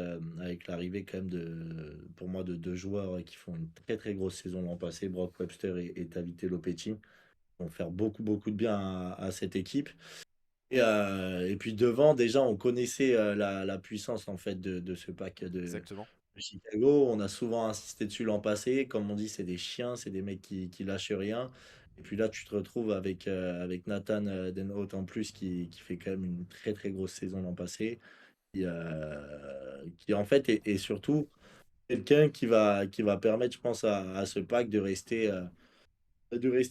l'arrivée quand même pour moi, de deux joueurs qui font une très très grosse saison l'an passé, Brock Webster et Tavite Lopetegui, qui vont faire beaucoup beaucoup de bien à cette équipe. Et puis devant, déjà, on connaissait la puissance en fait de ce pack exactement. de Chicago. On a souvent insisté dessus l'an passé. Comme on dit, c'est des chiens, c'est des mecs qui lâchent rien. Et puis là, tu te retrouves avec Nathan Den Haut en plus qui fait quand même une très très grosse saison l'an passé. Qui en fait est surtout quelqu'un qui va permettre, je pense, à ce pack de rester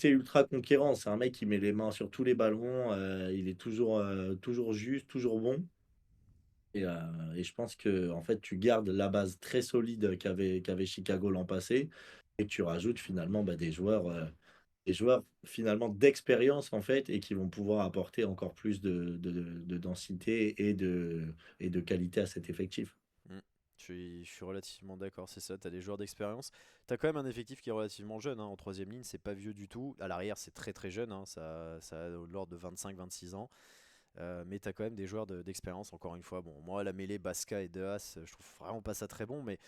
ultra conquérant. C'est un mec qui met les mains sur tous les ballons. Il est toujours juste, toujours bon. Et je pense que en fait, tu gardes la base très solide qu'avait Chicago l'an passé et tu rajoutes finalement des joueurs finalement d'expérience en fait et qui vont pouvoir apporter encore plus de densité et de qualité à cet effectif. Mm. Je suis relativement d'accord, c'est ça. Tu as des joueurs d'expérience. Tu as quand même un effectif qui est relativement jeune, hein. En troisième ligne, c'est pas vieux du tout. À l'arrière, c'est très très jeune, hein. Ça a de l'ordre de 25-26 ans. Mais tu as quand même des joueurs d'expérience, encore une fois. Bon, moi, la mêlée Basca et Deas, je trouve vraiment pas ça très bon. Mais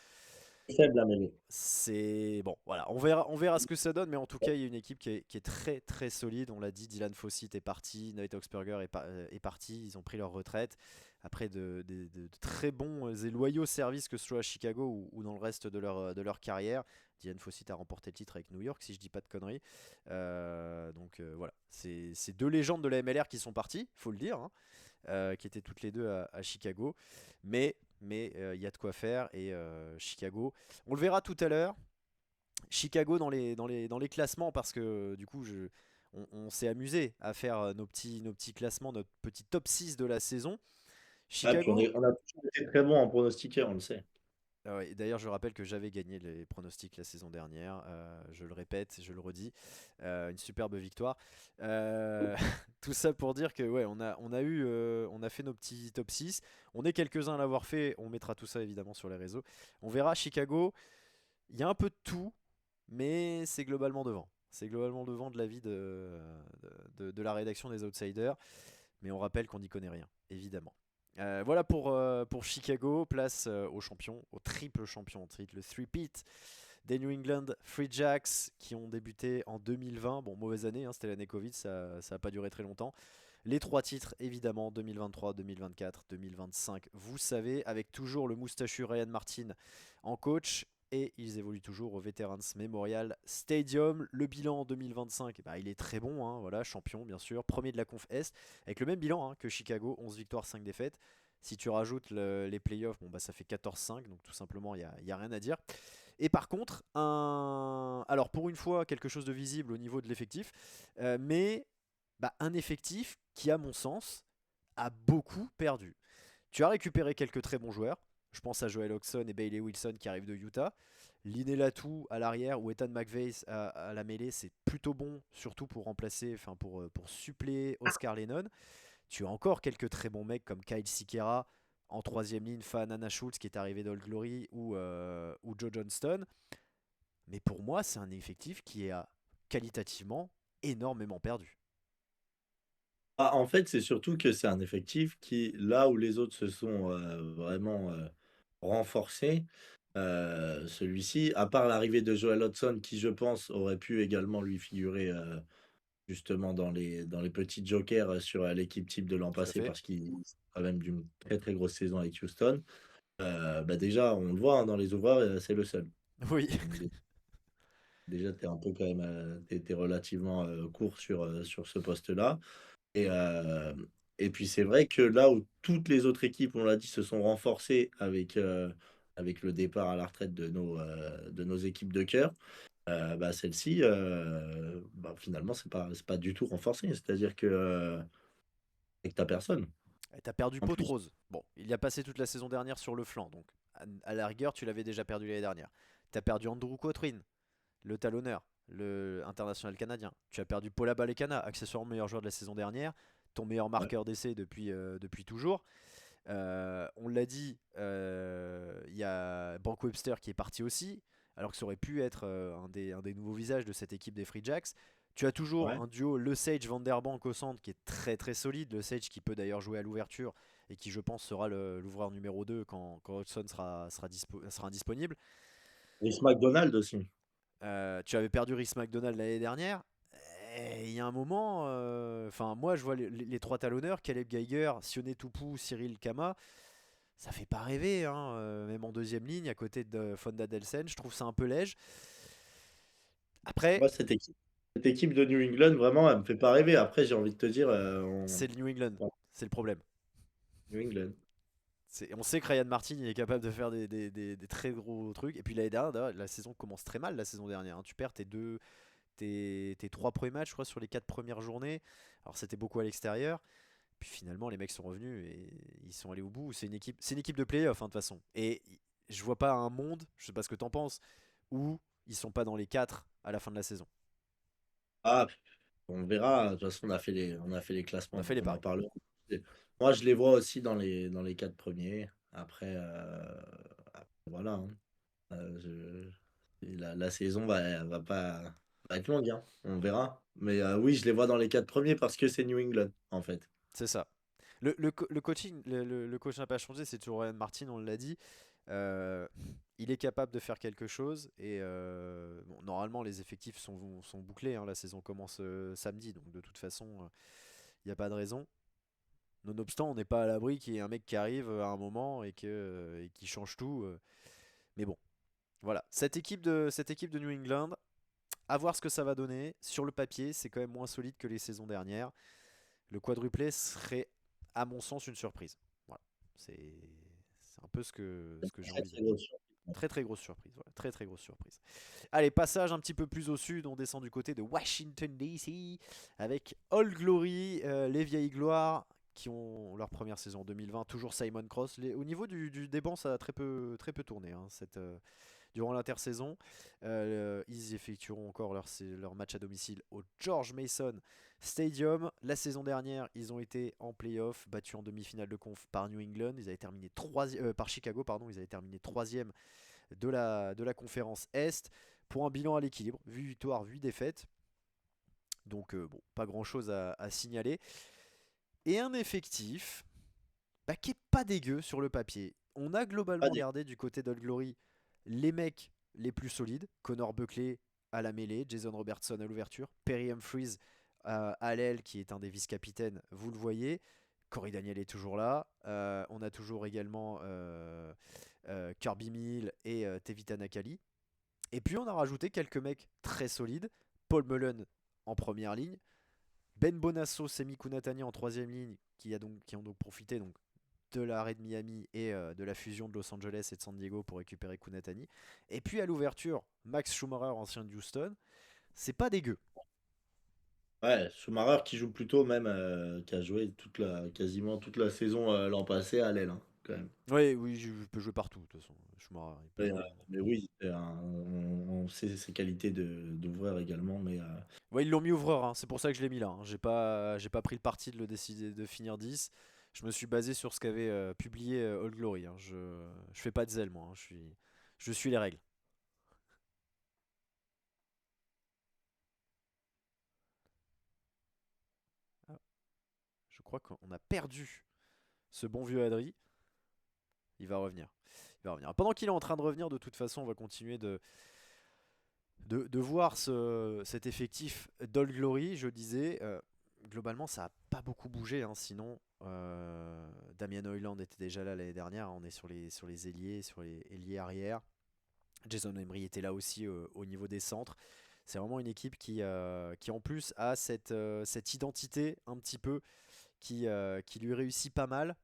Faible la mêlée. c'est bon, voilà, on verra ce que ça donne, mais en tout cas, il y a une équipe qui est très très solide. On l'a dit, Dylan Fawcett est parti, Nate Oxberger est parti, ils ont pris leur retraite après de très bons et loyaux services, que ce soit à Chicago ou dans le reste de leur carrière. Dylan Fawcett a remporté le titre avec New York, si je dis pas de conneries. Donc voilà, c'est deux légendes de la MLR qui sont parties, faut le dire, hein, qui étaient toutes les deux à Chicago. Mais il y a de quoi faire. Et Chicago, on le verra tout à l'heure. Chicago dans les classements, parce que du coup, on s'est amusé à faire nos petits classements, notre petit top 6 de la saison. Ouais, puis Chicago. on a toujours été très bon en pronostiqueur, on le sait. Ah ouais, d'ailleurs, je rappelle que j'avais gagné les pronostics la saison dernière. Je le répète, je le redis. Une superbe victoire. Euh, tout ça pour dire que ouais, on a fait nos petits top 6. On est quelques-uns à l'avoir fait. On mettra tout ça évidemment sur les réseaux. On verra Chicago. Il y a un peu de tout, mais c'est globalement devant. C'est globalement devant de l'avis de la rédaction des Outsiders. Mais on rappelle qu'on n'y connaît rien, évidemment. Voilà pour Chicago. Place aux champions, au triple champion en titre, le three-peat des New England Free Jacks, qui ont débuté en 2020. Bon, mauvaise année, hein, c'était l'année Covid, ça n'a pas duré très longtemps. Les trois titres, évidemment, 2023, 2024, 2025, vous savez, avec toujours le moustachu Ryan Martin en coach. Et ils évoluent toujours au Veterans Memorial Stadium. Le bilan en 2025, bah, il est très bon, hein, voilà, champion bien sûr, premier de la Conf Est, avec le même bilan, hein, que Chicago, 11 victoires, 5 défaites. Si tu rajoutes les playoffs, bon, bah, ça fait 14-5, donc tout simplement, il n'y a rien à dire. Et par contre, alors pour une fois, quelque chose de visible au niveau de l'effectif, mais bah, un effectif qui, à mon sens, a beaucoup perdu. Tu as récupéré quelques très bons joueurs. Je pense à Joel Oxon et Bailey Wilson qui arrivent de Utah. Liné Latou à l'arrière ou Ethan McVeigh à la mêlée, c'est plutôt bon, surtout pour remplacer, enfin pour suppléer Oscar Lennon. Tu as encore quelques très bons mecs comme Kyle Sikera en troisième ligne, Nana Schultz qui est arrivé d'Old Glory ou Joe Johnston. Mais pour moi, c'est un effectif qui a qualitativement énormément perdu. Ah, en fait, c'est surtout que c'est un effectif qui, là où les autres se sont vraiment renforcés, celui-ci, à part l'arrivée de Joel Hudson, qui je pense aurait pu également lui figurer justement dans les petits jokers sur l'équipe type de l'an Tout à passé, fait. parce qu'il a quand même d'une très très grosse saison avec Houston. Bah déjà, on le voit hein, dans les ouvreurs, c'est le seul. Oui. Donc, déjà, tu es un peu quand même t'es relativement court sur ce poste-là. Et, euh, et puis c'est vrai que là où toutes les autres équipes, on l'a dit, se sont renforcées avec le départ à la retraite de nos équipes de cœur, bah celle-ci, bah finalement, c'est pas du tout renforcé. C'est-à-dire que t'as personne. Et t'as perdu En plus, Potrose. Bon, il y a passé toute la saison dernière sur le flanc, donc à la rigueur, tu l'avais déjà perdu l'année dernière. T'as perdu Andrew Cotrin, le talonneur, le international canadien. Tu as perdu Paula Balekana, accessoirement meilleur joueur de la saison dernière, ton meilleur ouais. marqueur d'essai depuis toujours. On l'a dit, il y a Bank Webster qui est parti aussi, alors que ça aurait pu être un des nouveaux visages de cette équipe des Free Jacks. Tu as toujours Ouais. un duo Le Sage Vanderbank au centre qui est très très solide. Le Sage qui peut d'ailleurs jouer à l'ouverture et qui, je pense, sera l'ouvreur numéro 2 quand Hudson sera indisponible. Rhys McDonald aussi. Tu avais perdu Rhys McDonald l'année dernière. Et il y a un moment, enfin moi je vois les trois talonneurs, Caleb Geiger, Sione Tupu, Cyril Kama, ça fait pas rêver, hein, même en deuxième ligne à côté de Fonda Delsen, je trouve ça un peu léger. Après, Moi, cette équipe de New England, vraiment, elle me fait pas rêver. Après, j'ai envie de te dire, c'est le New England, bon, c'est le problème. New England. On sait que Ryan Martin il est capable de faire des très gros trucs. Et puis l'année dernière, d'ailleurs, la saison commence très mal la saison dernière, hein. Tu perds tes trois premiers matchs, je crois, sur les quatre premières journées. Alors c'était beaucoup à l'extérieur. Puis finalement, les mecs sont revenus et ils sont allés au bout. C'est une équipe de playoff, hein, de toute façon. Et je vois pas un monde, je sais pas ce que t'en penses, où ils sont pas dans les 4 à la fin de la saison. Ah, on verra. De toute façon, on a fait les On a classements, fait donc les on en paris. parlera. Moi, je les vois aussi dans les quatre premiers. Après, voilà, hein. La saison va pas va être longue, hein. On verra. Mais oui, je les vois dans les quatre premiers parce que c'est New England, en fait. C'est ça. Le coaching, le coach n'a pas changé, c'est toujours Ryan Martin, on l'a dit. Euh, il est capable de faire quelque chose et bon, normalement les effectifs sont bouclés, hein. La saison commence samedi, donc de toute façon, il n'y a pas de raison. Nonobstant, on n'est pas à l'abri qu'il y ait un mec qui arrive à un moment et qui change tout. Mais bon, voilà. Cette équipe de New England, à voir ce que ça va donner. Sur le papier, c'est quand même moins solide que les saisons dernières. Le quadruplé serait, à mon sens, une surprise. Voilà. C'est un peu ce que Très, j'envisage. très grosse surprise. Très très grosse surprise. Voilà. Très très grosse surprise. Allez, passage un petit peu plus au sud. On descend du côté de Washington DC avec All Glory, les vieilles gloires qui ont leur première saison en 2020. Toujours Simon Cross. Au niveau des bancs, ça a très peu tourné, hein, durant l'intersaison. Ils effectueront encore leur match à domicile au George Mason Stadium. La saison dernière, ils ont été en playoff, battus en demi-finale de conf par New England. Ils avaient terminé par Chicago, pardon. Ils avaient terminé troisième de la conférence Est pour un bilan à l'équilibre, 8 victoires, 8 défaites. Donc bon, pas grand chose à signaler. Et un effectif qui est pas dégueu sur le papier. On a Pas globalement des gardé du côté d'Old Glory les mecs les plus solides. Connor Buckley à la mêlée, Jason Robertson à l'ouverture, Perry Humphries à l'aile qui est un des vice-capitaines, vous le voyez. Corey Daniel est toujours là. On a toujours également Kirby Mill et Tevita Nakali. Et puis on a rajouté quelques mecs très solides. Paul Mullen en première ligne. Ben Bonasso, Semi Kunatani en troisième ligne qui ont donc profité donc, de l'arrêt de Miami et de la fusion de Los Angeles et de San Diego pour récupérer Kunatani. Et puis à l'ouverture, Max Schumacher, ancien de Houston. C'est pas dégueu. Ouais, Schumacher qui joue plutôt même, qui a joué quasiment toute la saison l'an passé à l'aile, hein, quand même. Oui, oui, il peut jouer partout de toute façon. Schumacher, il peut Mais, jouer. mais oui, on sait ses qualités d'ouvreur également, mais Ouais, ils l'ont mis ouvreur, hein. C'est pour ça que je l'ai mis là, hein. J'ai pas pris le parti de le décider de finir 10. Je me suis basé sur ce qu'avait publié All Glory, hein. Je fais pas de zèle, moi, hein. Je suis les règles. Ah, je crois qu'on a perdu ce bon vieux Adri. Il va revenir. Il va revenir. Pendant qu'il est en train de revenir, de toute façon, on va continuer de voir cet effectif d'Old Glory. Je disais, globalement, ça n'a pas beaucoup bougé, hein. Sinon, Damien Hoyland était déjà là l'année dernière. On est sur les ailiers, sur les ailiers arrière. Jason Emery était là aussi au niveau des centres. C'est vraiment une équipe qui en plus a cette identité un petit peu qui lui réussit pas mal.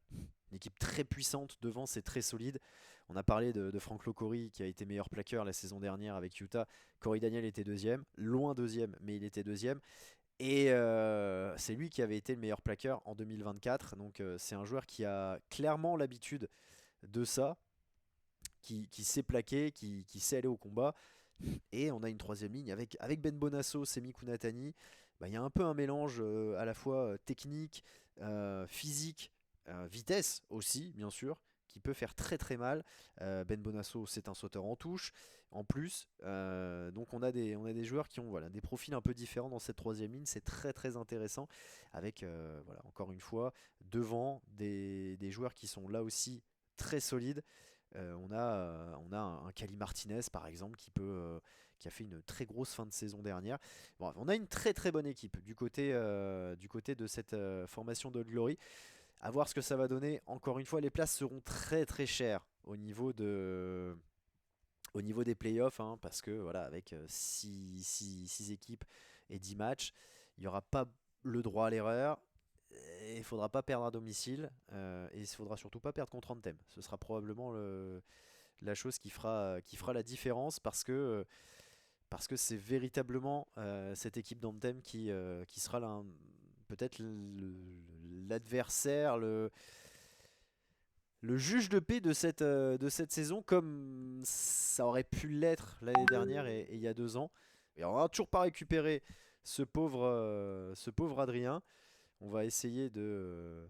Une équipe très puissante devant, c'est très solide. On a parlé de Frank Locori qui a été meilleur plaqueur la saison dernière avec Utah. Corey Daniel était deuxième, loin deuxième, mais il était deuxième. Et c'est lui qui avait été le meilleur plaqueur en 2024. Donc c'est un joueur qui a clairement l'habitude de ça, qui sait plaquer, qui sait aller au combat. Et on a une troisième ligne avec Ben Bonasso, Semi Kunatani. Bah, il y a un peu un mélange à la fois technique, physique, vitesse aussi, bien sûr, qui peut faire très très mal. Ben Bonasso, c'est un sauteur en touche, en plus. Donc on a des joueurs qui ont voilà, des profils un peu différents dans cette troisième ligne. C'est très très intéressant. Avec, voilà, encore une fois, devant des joueurs qui sont là aussi très solides. On a un Cali Martinez par exemple qui a fait une très grosse fin de saison dernière. Bon, on a une très très bonne équipe du côté de cette formation de Glory. À voir ce que ça va donner. Encore une fois, les places seront très très chères au niveau des playoffs, hein, parce que voilà, avec 6 équipes et 10 matchs, il n'y aura pas le droit à l'erreur. Et il ne faudra pas perdre à domicile, et il ne faudra surtout pas perdre contre Anthem. Ce sera probablement la chose qui fera la différence, parce que c'est véritablement cette équipe d'Anthem qui sera peut-être l'adversaire, le juge de paix de cette saison, comme ça aurait pu l'être l'année dernière et il y a 2 ans. Et on n'a toujours pas récupéré ce pauvre Adrien. On va essayer de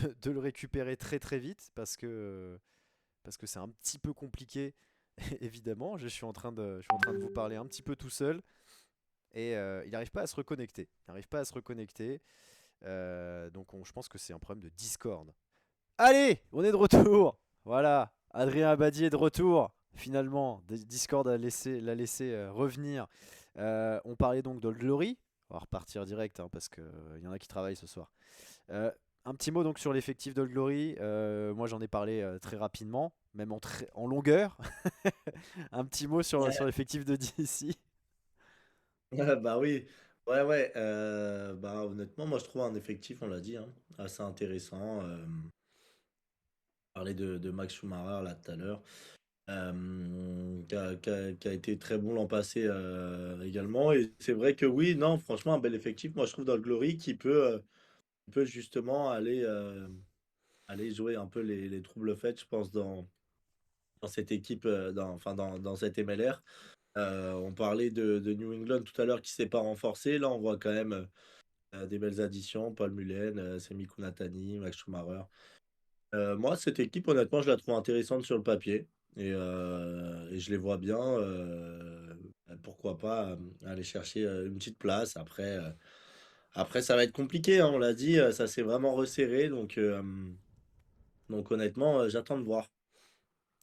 le récupérer très très vite parce que c'est un petit peu compliqué, évidemment. Je suis en train de vous parler un petit peu tout seul et il n'arrive pas à se reconnecter. Il n'arrive pas à se reconnecter. Donc je pense que c'est un problème de Discord. Allez, on est de retour. Voilà, Adrien Abadi est de retour. Finalement, Discord l'a laissé revenir. On parlait donc d'Old Glory. On va repartir direct, hein, parce qu'il y en a qui travaillent ce soir. Euh, un petit mot donc sur l'effectif d'Old Glory. Moi j'en ai parlé très rapidement, même en longueur. Un petit mot sur l'effectif de DC. Bah oui, ouais, ouais. Bah honnêtement, moi je trouve un effectif, on l'a dit, hein, assez intéressant. Parler de Max Schumacher là tout à l'heure, qui a été très bon l'an passé également. Et c'est vrai que oui, non, franchement, un bel effectif. Moi je trouve dans le Glory qui peut justement aller jouer un peu les troubles faits, je pense, dans cette équipe, enfin dans cette MLR. On parlait de New England tout à l'heure qui s'est pas renforcé. Là, on voit quand même des belles additions. Paul Mullen, Semi Kunatani, Max Schumacher. Moi, cette équipe, honnêtement, je la trouve intéressante sur le papier. Et je les vois bien, pourquoi pas, aller chercher une petite place. Après, ça va être compliqué, hein, on l'a dit, ça s'est vraiment resserré. Donc honnêtement, j'attends de voir.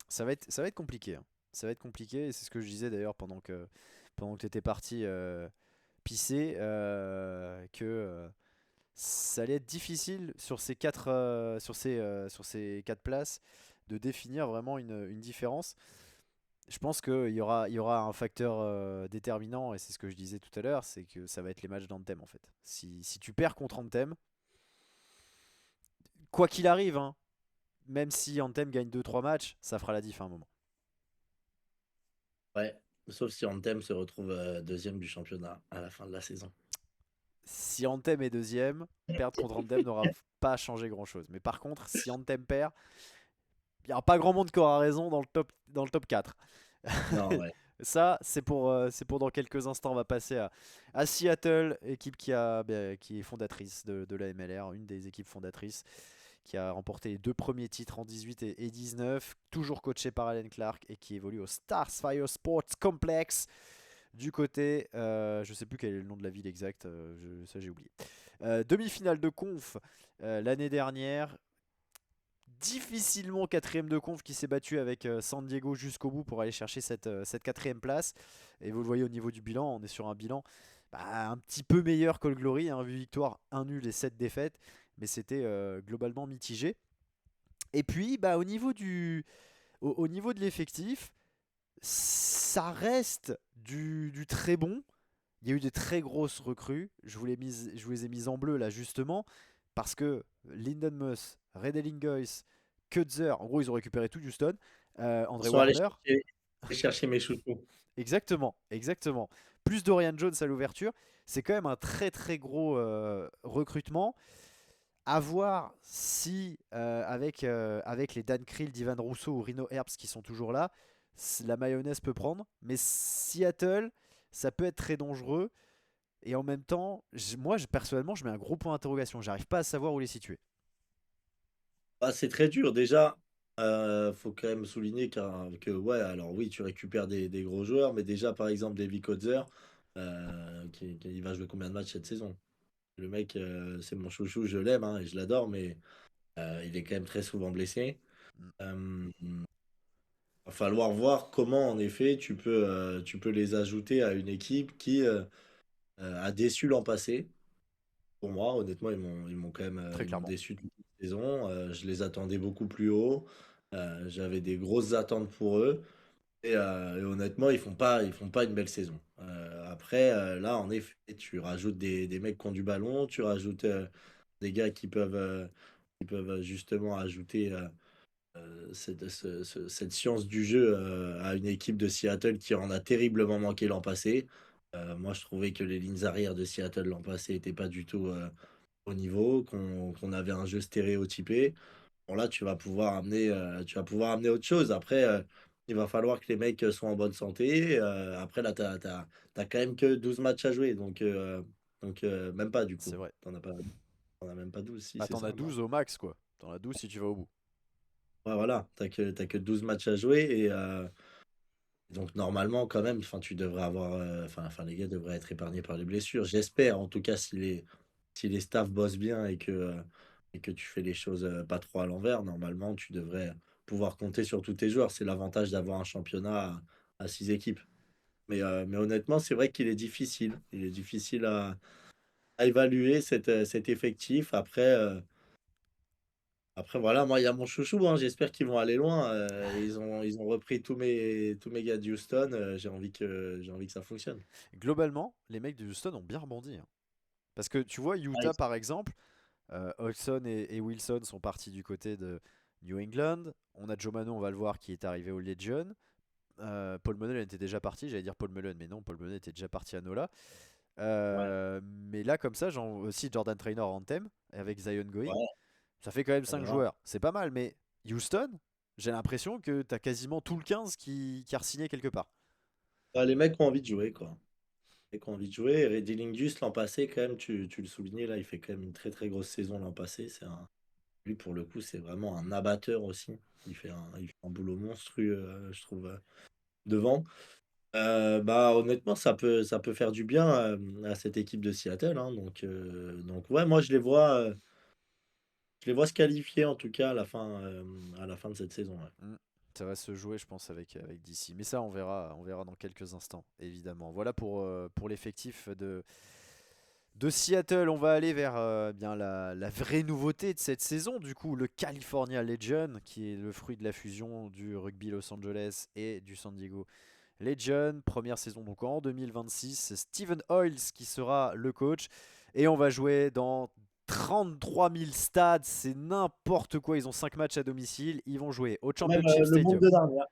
Ça va être compliqué, hein. Ça va être compliqué, et c'est ce que je disais d'ailleurs pendant que tu étais parti pisser, que ça allait être difficile sur ces quatre places de définir vraiment une différence. Je pense qu'il y aura un facteur déterminant, et c'est ce que je disais tout à l'heure, c'est que ça va être les matchs d'Anthem en fait. Si tu perds contre Anthem, quoi qu'il arrive, hein, même si Anthem gagne 2-3 matchs, ça fera la diff à un moment. Ouais, sauf si Anthem se retrouve deuxième du championnat à la fin de la saison. Si Anthem est deuxième, perdre contre Anthem n'aura pas changé grand-chose. Mais par contre, si Anthem perd, il n'y aura pas grand monde qui aura raison dans le top 4. Non, ouais. Ça, c'est pour dans quelques instants. On va passer à Seattle, équipe qui est fondatrice de la MLR, une des équipes fondatrices, qui a remporté les 2 premiers titres en 18 et 19, toujours coaché par Allen Clark et qui évolue au Starsfire Sports Complex. Du côté, je sais plus quel est le nom de la ville exacte, ça j'ai oublié. Demi-finale de conf l'année dernière, difficilement quatrième de conf, qui s'est battu avec San Diego jusqu'au bout pour aller chercher cette quatrième place. Et vous le voyez au niveau du bilan, on est sur un bilan un petit peu meilleur que le Glory, hein, 8 victoires, 1 nul et 7 défaites, mais c'était globalement mitigé. Et puis au niveau de l'effectif, ça reste du très bon. Il y a eu des très grosses recrues. Je vous les ai mises en bleu là justement parce que Lyndon Moss, Red Ellingois, Kutzer, en gros ils ont récupéré tout Houston. Ils André sont allés Warner, chercher mes chouchous. exactement, exactement. Plus Dorian Jones à l'ouverture. c'est quand même un très très gros recrutement. À voir si, avec les Dan Creel, Divan Rousseau ou Rino Herbst qui sont toujours là, la mayonnaise peut prendre. Mais Seattle, ça peut être très dangereux. Et en même temps, personnellement, je mets un gros point d'interrogation. J'arrive pas à savoir où les situer. Bah, c'est très dur. Déjà, faut quand même souligner que ouais, alors oui, tu récupères des gros joueurs, mais déjà, par exemple, Davy Kodzer, il va jouer combien de matchs cette saison? Le mec, c'est mon chouchou, je l'aime hein, et je l'adore, mais il est quand même très souvent blessé. Mm. Va falloir voir comment, en effet, tu peux les ajouter à une équipe qui a déçu l'an passé. Pour moi, honnêtement, ils m'ont quand même Très ils m'ont clairement. déçu toute la saison. Je les attendais beaucoup plus haut. J'avais des grosses attentes pour eux. Et honnêtement, ils font pas une belle saison. Après, là, en effet, tu rajoutes des mecs qui ont du ballon, tu rajoutes des gars qui peuvent justement ajouter cette science du jeu à une équipe de Seattle qui en a terriblement manqué l'an passé. Moi, je trouvais que les lignes arrière de Seattle l'an passé n'étaient pas du tout au niveau, qu'on avait un jeu stéréotypé. Bon, là, tu vas pouvoir amener autre chose. Après, il va falloir que les mecs soient en bonne santé. Après, là, t'as quand même que 12 matchs à jouer. Donc même pas du coup. C'est vrai. T'en as même pas 12 si Bah, c'est t'en as ça, non? 12 au max, quoi. T'en as 12 si tu vas au bout. Ouais, voilà, t'as que 12 matchs à jouer. Donc normalement, quand même, enfin, tu devrais avoir, enfin, les gars devraient être épargnés par les blessures. J'espère, en tout cas, si les staffs bossent bien et que tu fais les choses pas trop à l'envers, normalement, tu devrais pouvoir compter sur tous tes joueurs. C'est l'avantage d'avoir un championnat à 6 équipes. Mais honnêtement, c'est vrai qu'il est difficile. Il est difficile à évaluer cet effectif. Après, voilà, moi, il y a mon chouchou, hein, j'espère qu'ils vont aller loin. Ils ont repris tous mes gars de Houston. J'ai envie que ça fonctionne. Globalement, les mecs de Houston ont bien rebondi, hein. Parce que tu vois, Ah, Utah par exemple, Hodgson et Wilson sont partis du côté de New England. On a Joe Mano, on va le voir, qui est arrivé au Legion. Paul Mullen était déjà parti, j'allais dire Paul Mullen, mais non, Paul Mullen était déjà parti à Nola. ouais, Mais là, comme ça, aussi Jordan Traynor en thème, avec Zion Going, ouais, ça fait quand même on 5 verra. joueurs. C'est pas mal, mais Houston, j'ai l'impression que t'as quasiment tout le 15 qui a re-signé quelque part. Bah, les mecs ont envie de jouer, quoi. Les mecs ont envie de jouer. Et Reddy Lingus, l'an passé, quand même, tu le soulignais, là, il fait quand même une très très grosse saison l'an passé. Lui, pour le coup, c'est vraiment un abatteur aussi. Il fait un boulot monstrueux, je trouve, devant. Bah, honnêtement, ça peut faire du bien à cette équipe de Seattle, hein. Donc ouais, moi, je les vois se qualifier, en tout cas, à la fin de cette saison. Ouais. Mm. Ça va se jouer, je pense, avec DC. Mais ça, on verra dans quelques instants, évidemment. Voilà pour l'effectif de Seattle. On va aller vers bien la vraie nouveauté de cette saison, du coup, le California Legion, qui est le fruit de la fusion du rugby Los Angeles et du San Diego Legion. Première saison donc en 2026. C'est Stephen Hoyles qui sera le coach. Et on va jouer dans 33 000 stades, c'est n'importe quoi. Ils ont 5 matchs à domicile. Ils vont jouer au Même Championship le monde Stadium, de Narnia.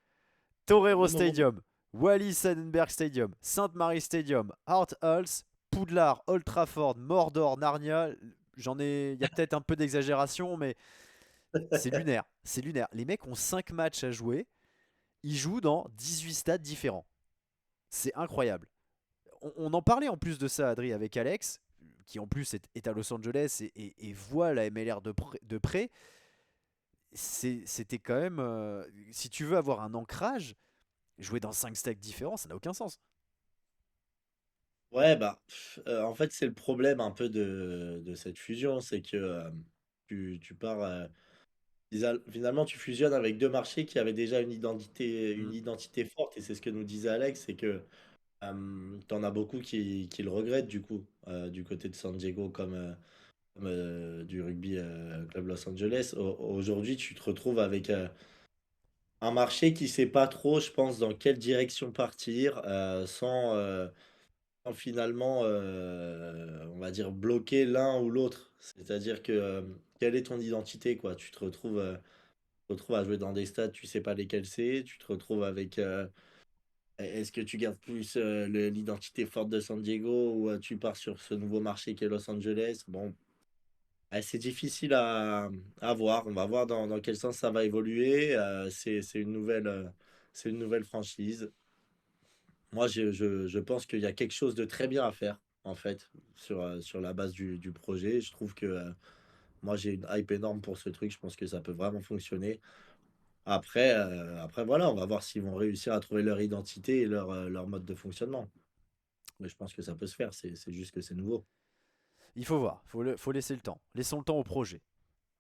Torero Même au monde Stadium, Wallis Sannenberg Stadium, Sainte Marie Stadium, Hart Halls, Poudlard, Old Trafford, Mordor, Narnia. Il y a peut-être un peu d'exagération, mais c'est lunaire. C'est lunaire. Les mecs ont 5 matchs à jouer. Ils jouent dans 18 stades différents. C'est incroyable. On en parlait en plus de ça, Adri, avec Alex, qui en plus est à Los Angeles et voit la MLR de près. C'était quand même. Si tu veux avoir un ancrage, jouer dans 5 stacks différents, ça n'a aucun sens. Ouais, bah, en fait, c'est le problème un peu de cette fusion, c'est que tu pars, finalement, tu fusionnes avec deux marchés qui avaient déjà Mm. une identité forte, et c'est ce que nous disait Alex, c'est que t'en as beaucoup qui le regrettent du coup, du côté de San Diego comme, du rugby club Los Angeles. Aujourd'hui, tu te retrouves avec un marché qui sait pas trop, je pense, dans quelle direction partir, sans finalement, on va dire, bloquer l'un ou l'autre. C'est-à-dire que quelle est ton identité, quoi? Tu te retrouves à jouer dans des stades, tu sais pas lesquels c'est, tu te retrouves avec Est-ce que tu gardes plus l'identité forte de San Diego ou tu pars sur ce nouveau marché qu'est Los Angeles? Bon, c'est difficile à voir. On va voir dans quel sens ça va évoluer. C'est une nouvelle franchise. Moi, je pense qu'il y a quelque chose de très bien à faire, en fait, sur la base du projet. Je trouve que moi, j'ai une hype énorme pour ce truc. Je pense que ça peut vraiment fonctionner. Après, voilà, on va voir s'ils vont réussir à trouver leur identité et leur mode de fonctionnement. Mais je pense que ça peut se faire. C'est juste que c'est nouveau. Il faut voir, faut laisser le temps. Laissons le temps au projet.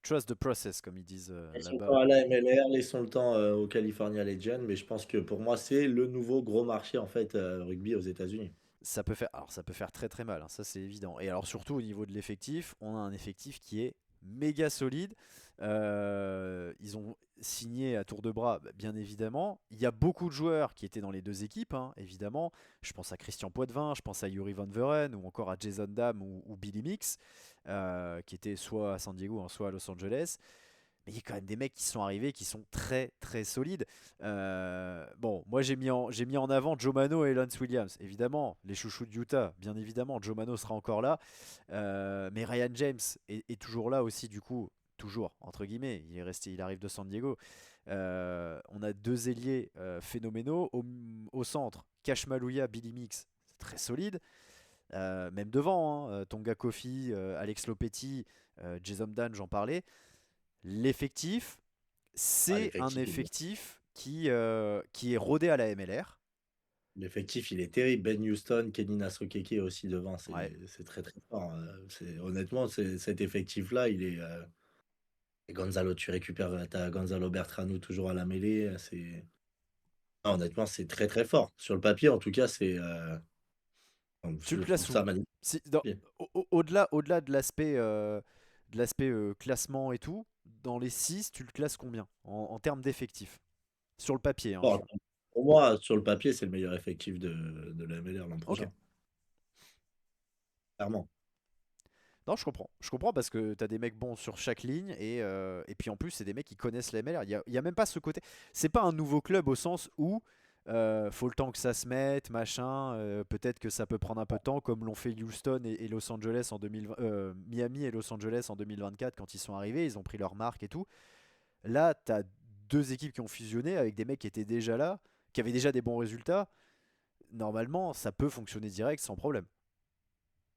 Trust the process, comme ils disent Laissons le là-bas. temps à la MLR, laissons le temps au California Legend. Mais je pense que pour moi, c'est le nouveau gros marché, en fait, rugby aux États-Unis. Ça peut faire très très mal, hein, ça c'est évident. Et alors surtout au niveau de l'effectif, on a un effectif qui est méga solide. Ils ont signé à tour de bras, bah, bien évidemment. Il y a beaucoup de joueurs qui étaient dans les deux équipes, hein, évidemment. Je pense à Christian Poitvin, je pense à Yuri Van Veren ou encore à Jason Dam ou Billy Mix, qui étaient soit à San Diego, hein, soit à Los Angeles. Mais il y a quand même des mecs qui sont arrivés qui sont très très solides. Bon, moi j'ai mis en avant Joe Mano et Lance Williams. Évidemment, les chouchous de Utah, bien évidemment, Joe Mano sera encore là. Mais Ryan James est toujours là aussi, du coup, toujours, entre guillemets. Il est resté, il arrive de San Diego. On a deux ailiers phénoménaux. Au centre, Cash Malouya, Billy Mix, c'est très solide. Même devant, hein, Tonga Kofi, Alex Lopetti, Jason Dan, j'en parlais. L'effectif, Ah, c'est un effectif qui est rodé à la MLR. l'effectif, il est terrible. Ben Houston, Kenny Nasrukeke aussi devant. Ouais. C'est très, très fort. Honnêtement, cet effectif-là, il est. Et Gonzalo, tu récupères. T'as Gonzalo Bertranu toujours à la mêlée. Ah, honnêtement, c'est très, très fort. Sur le papier, en tout cas, Tu le je trouve places où? ça magnifique. Au-delà de l'aspect classement et tout, dans les 6 tu le classes combien en termes d'effectifs? Sur le papier, hein, Bon, pour moi, sur le papier, c'est le meilleur effectif de la MLR l'an Ok. prochain. Clairement. Non, je comprends. Je comprends parce que t'as des mecs bons sur chaque ligne et puis en plus, c'est des mecs qui connaissent la MLR. Il y a même pas ce côté. C'est pas un nouveau club au sens où faut le temps que ça se mette, machin. Peut-être que ça peut prendre un peu de temps, comme l'ont fait Houston et Los Angeles en 2020, Miami et Los Angeles en 2024 quand ils sont arrivés. Ils ont pris leur marque et tout. Là, t'as deux équipes qui ont fusionné avec des mecs qui étaient déjà là, qui avaient déjà des bons résultats. Normalement, ça peut fonctionner direct sans problème.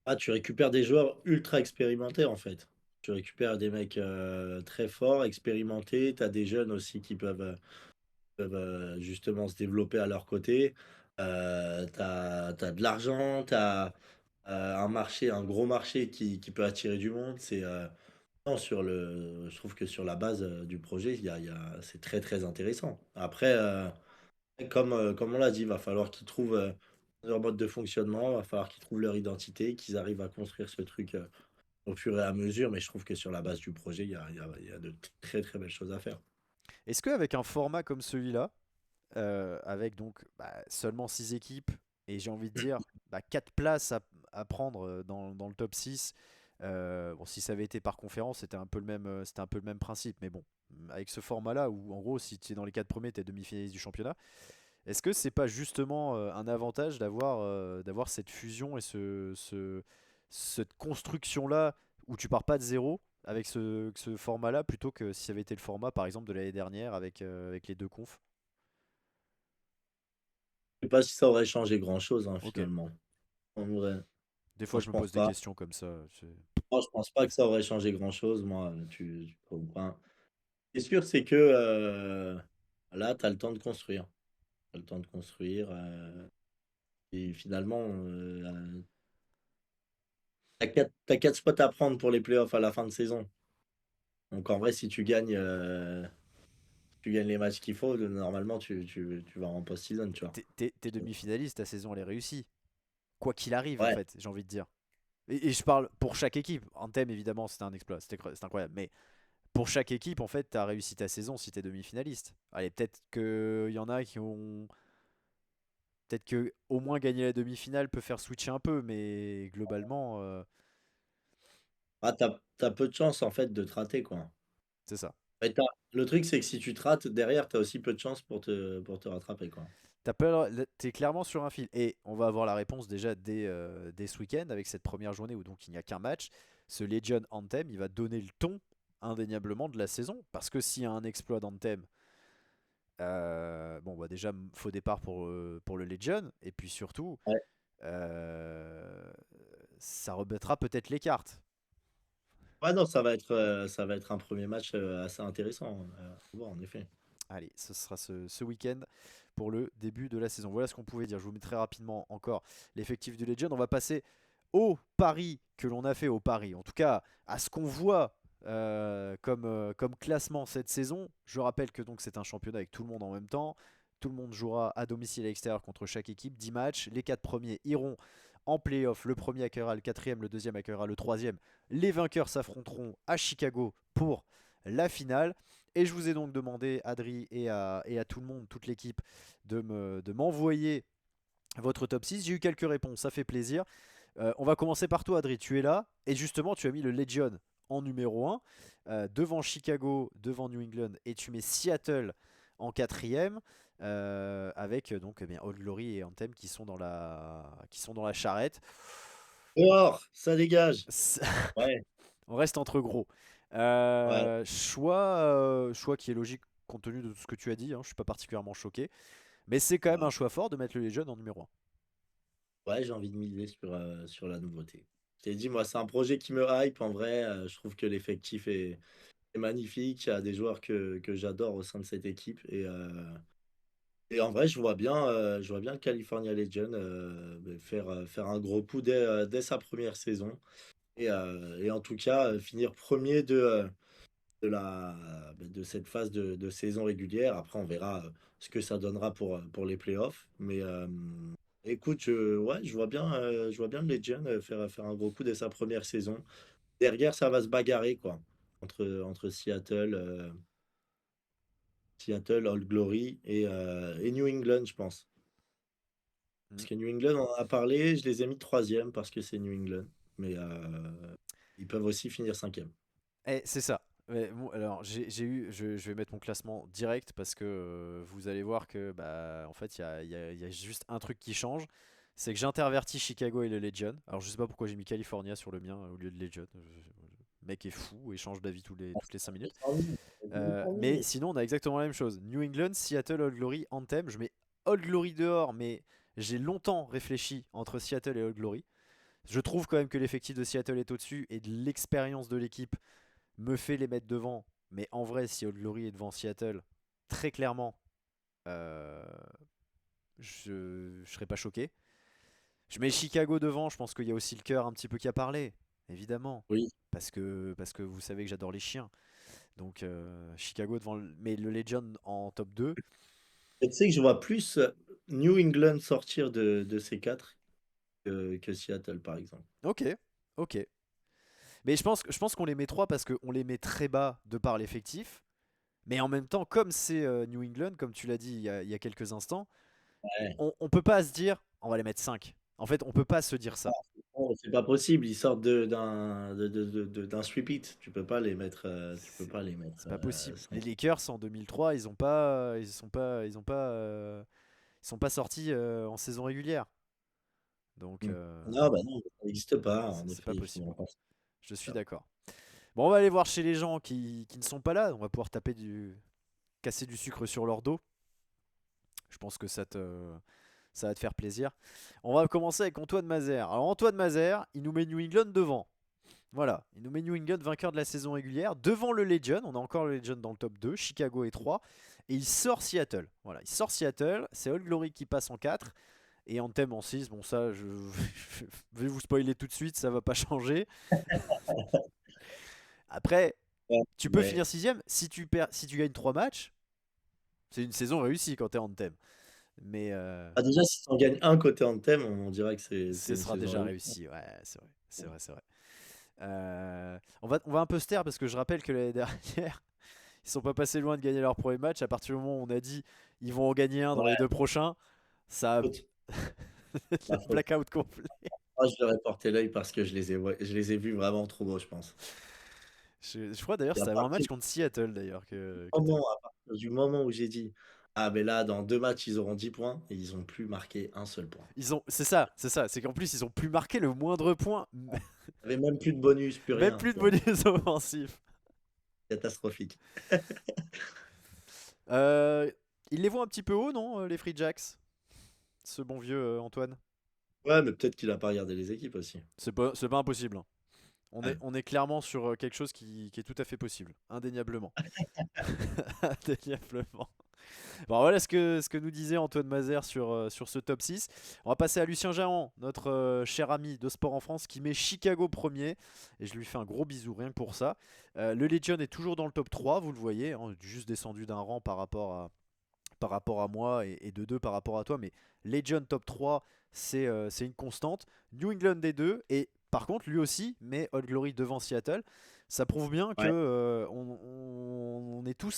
Ah, tu récupères des joueurs ultra expérimentés, en fait. Tu récupères des mecs très forts, expérimentés. Tu as des jeunes aussi qui peuvent justement se développer à leur côté. Tu as de l'argent, tu as un marché, un gros marché qui peut attirer du monde. Non, je trouve que sur la base du projet, c'est très très intéressant. Après, comme on l'a dit, il va falloir qu'ils trouvent leur mode de fonctionnement, il va falloir qu'ils trouvent leur identité, qu'ils arrivent à construire ce truc au fur et à mesure. Mais je trouve que sur la base du projet, il y a de très très belles choses à faire. Est-ce qu'avec un format comme celui-là, avec donc seulement 6 équipes et j'ai envie de dire 4 places à prendre dans le top 6. Bon, si ça avait été par conférence, c'était un peu le même principe. Mais bon, avec ce format-là, où en gros, si tu es dans les 4 premiers, tu es demi-finaliste du championnat, est-ce que c'est pas justement un avantage d'avoir cette fusion et cette construction-là où tu pars pas de zéro avec ce format-là plutôt que si ça avait été le format par exemple de l'année dernière avec les deux confs? Je sais pas si ça aurait changé grand-chose hein, Ok. finalement. En vrai, Des fois, moi je je me pense pose des pas. questions comme ça. Moi je pense pas que ça aurait changé grand-chose. Moi, tu comprends. Ce qui est sûr, c'est que là, tu as le temps de construire. Tu le temps de construire. Et finalement, t'as quatre spots à prendre pour les playoffs à la fin de saison. Donc en vrai, si tu gagnes les matchs qu'il faut, normalement, tu vas en post-season, tu vois. T'es demi-finaliste, ta saison elle est réussie. Quoi qu'il arrive, en Ouais, fait, j'ai envie de dire. Et je parle pour chaque équipe. Anthem, évidemment, c'était un exploit, c'était incroyable. Mais pour chaque équipe, en fait, t'as réussi ta saison si t'es demi-finaliste. Allez, peut-être qu'il y en a qui ont. Peut-être que au moins gagner la demi-finale peut faire switcher un peu, mais globalement, t'as peu de chance en fait de te rater, quoi. c'est ça. Ouais, le truc, c'est que si tu te rates, derrière, tu as aussi peu de chance pour te rattraper, quoi. T'es clairement sur un fil. Et on va avoir la réponse déjà dès ce week-end avec cette première journée où donc il n'y a qu'un match. Ce Legion Anthem, il va donner le ton indéniablement de la saison. Parce que s'il y a un exploit d'Anthem, bon bah déjà faux départ pour le Legion. Et puis surtout, Ouais. euh, ça remettra peut-être les cartes. Ouais, non, ça va être un premier match assez intéressant à voir, en effet. Allez, ce sera ce week-end pour le début de la saison. Voilà ce qu'on pouvait dire. Je vous mets très rapidement encore l'effectif du Legend. On va passer au pari que l'on a fait au pari. En tout cas, à ce qu'on voit comme classement cette saison. Je rappelle que donc c'est un championnat avec tout le monde en même temps. Tout le monde jouera à domicile et à l'extérieur contre chaque équipe. 10 matchs. Les 4 premiers iront en playoff. Le premier accueillera le quatrième, le deuxième accueillera le troisième. Les vainqueurs s'affronteront à Chicago pour la finale. Et je vous ai donc demandé, Adri et à tout le monde, toute l'équipe, de m'envoyer votre top 6. J'ai eu quelques réponses, ça fait plaisir. On va commencer par toi, Adri. Tu es là. Et justement, tu as mis le Legion en numéro 1, devant Chicago, devant New England. Et tu mets Seattle en quatrième, avec donc eh bien, Old Glory et Anthem qui sont dans la charrette. Dehors, ça dégage. C'est- Ouais, On reste entre gros. ouais, Choix qui est logique compte tenu de tout ce que tu as dit. Hein, je suis pas particulièrement choqué. Mais c'est quand même ouais. un choix fort de mettre le Legion en numéro 1. Ouais, j'ai envie de miser sur la nouveauté. Je t'ai dit, moi, c'est un projet qui me hype. En vrai, je trouve que l'effectif est magnifique. Il y a des joueurs que j'adore au sein de cette équipe. Et en vrai, je vois bien le California Legion faire un gros coup dès sa première saison. Et en tout cas, finir premier de cette phase de saison régulière. Après, on verra ce que ça donnera pour les playoffs. Mais écoute, ouais, je vois bien le Legion faire un gros coup dès sa première saison. Derrière, ça va se bagarrer, quoi, entre Seattle, Old Glory et New England, je pense. Mm. Parce que New England, on en a parlé, je les ai mis troisième parce que c'est New England. Mais ils peuvent aussi finir cinquième. Et c'est ça. Ouais, bon, alors je vais mettre mon classement direct parce que vous allez voir que bah en fait il y a juste un truc qui change, c'est que j'intervertis Chicago et le Legion. Alors je sais pas pourquoi j'ai mis California sur le mien au lieu de Legion. Le mec est fou et change d'avis toutes les 5 minutes. Mais sinon, on a exactement la même chose. New England, Seattle, Old Glory, Anthem. Je mets Old Glory dehors, mais j'ai longtemps réfléchi entre Seattle et Old Glory. Je trouve quand même que l'effectif de Seattle est au-dessus et de l'expérience de l'équipe me fait les mettre devant. Mais en vrai, si Old Glory est devant Seattle, très clairement, euh, je serais pas choqué. Je mets Chicago devant, je pense qu'il y a aussi le cœur un petit peu qui a parlé, évidemment. Oui. Parce que vous savez que j'adore les chiens. Donc Chicago devant mais le Legion en top 2. Et tu sais que je vois plus New England sortir de ces quatre que Seattle, par exemple. Ok, ok. Mais je pense qu'on les met 3 parce qu'on les met très bas de par l'effectif. Mais en même temps, comme c'est New England, comme tu l'as dit il y a quelques instants, Ouais. on peut pas se dire on va les mettre 5. En fait, on peut pas se dire ça. Oh, c'est pas possible, ils sortent d'un sweep it. Tu peux C'est pas les mettre c'est pas possible. Les cinq. Lakers en 2003, ils sont pas sortis en saison régulière. Donc Non, bah non, ça n'existe pas, en c'est pas effet, ils possible. finiront pas. Je suis d'accord. Bon, on va aller voir chez les gens qui ne sont pas là. On va pouvoir casser du sucre sur leur dos. Je pense que ça va te faire plaisir. On va commencer avec Antoine Mazer. Alors Antoine Mazer, il nous met New England devant. Voilà, il nous met New England vainqueur de la saison régulière. Devant le Legion, on a encore le Legion dans le top 2. Chicago est 3. Et il sort Seattle. Voilà, il sort Seattle. C'est Old Glory qui passe en 4. Et Anthem en 6. Bon, ça, je vais vous spoiler tout de suite, ça va pas changer. Après, Ouais, tu peux mais finir sixième si tu gagnes 3 matchs. C'est une saison réussie quand t'es Anthem. Mais déjà, si on gagne un côté Anthem, on dirait que c'est ce une sera saison déjà réussie. réussi. Ouais, c'est vrai. C'est vrai, c'est vrai. On va un peu se taire parce que je rappelle que l'année dernière, ils sont pas passés loin de gagner leur premier match. À partir du moment où on a dit ils vont en gagner un dans les Ouais, 2 prochains, ça a faute, le ma faute. blackout complet. Moi, je leur ai porté l'œil parce que je les ai vus vraiment trop beaux, je pense. Je crois d'ailleurs Et à c'était avant un match partir contre Seattle d'ailleurs que t'as vu. à partir du moment où j'ai dit: «Ah mais là, dans 2 matchs, ils auront 10 points», et ils ont plus marqué un seul point. C'est qu'en plus ils ont plus marqué le moindre point, Il y avait même plus de bonus, plus même rien, plus de donc bonus offensif. catastrophique. Euh, Ils les voient un petit peu haut, non, les Free Jacks? Ce bon vieux Antoine. Ouais, mais peut-être qu'il a pas regardé les équipes aussi. C'est pas impossible, hein. Ouais. On est clairement sur quelque chose qui est tout à fait possible, indéniablement. Indéniablement. Bon, voilà ce que nous disait Antoine Mazer sur ce top 6. On va passer à Lucien Jahan, notre cher ami de Sport en France, qui met Chicago premier. Et je lui fais un gros bisou rien que pour ça. Le Legion est toujours dans le top 3, vous le voyez, hein, juste descendu d'un rang par rapport à moi et de 2 par rapport à toi. Mais Legion top 3, c'est une constante. New England des deux. Et par contre, lui aussi met Old Glory devant Seattle. Ça prouve bien que Ouais, on est tous ce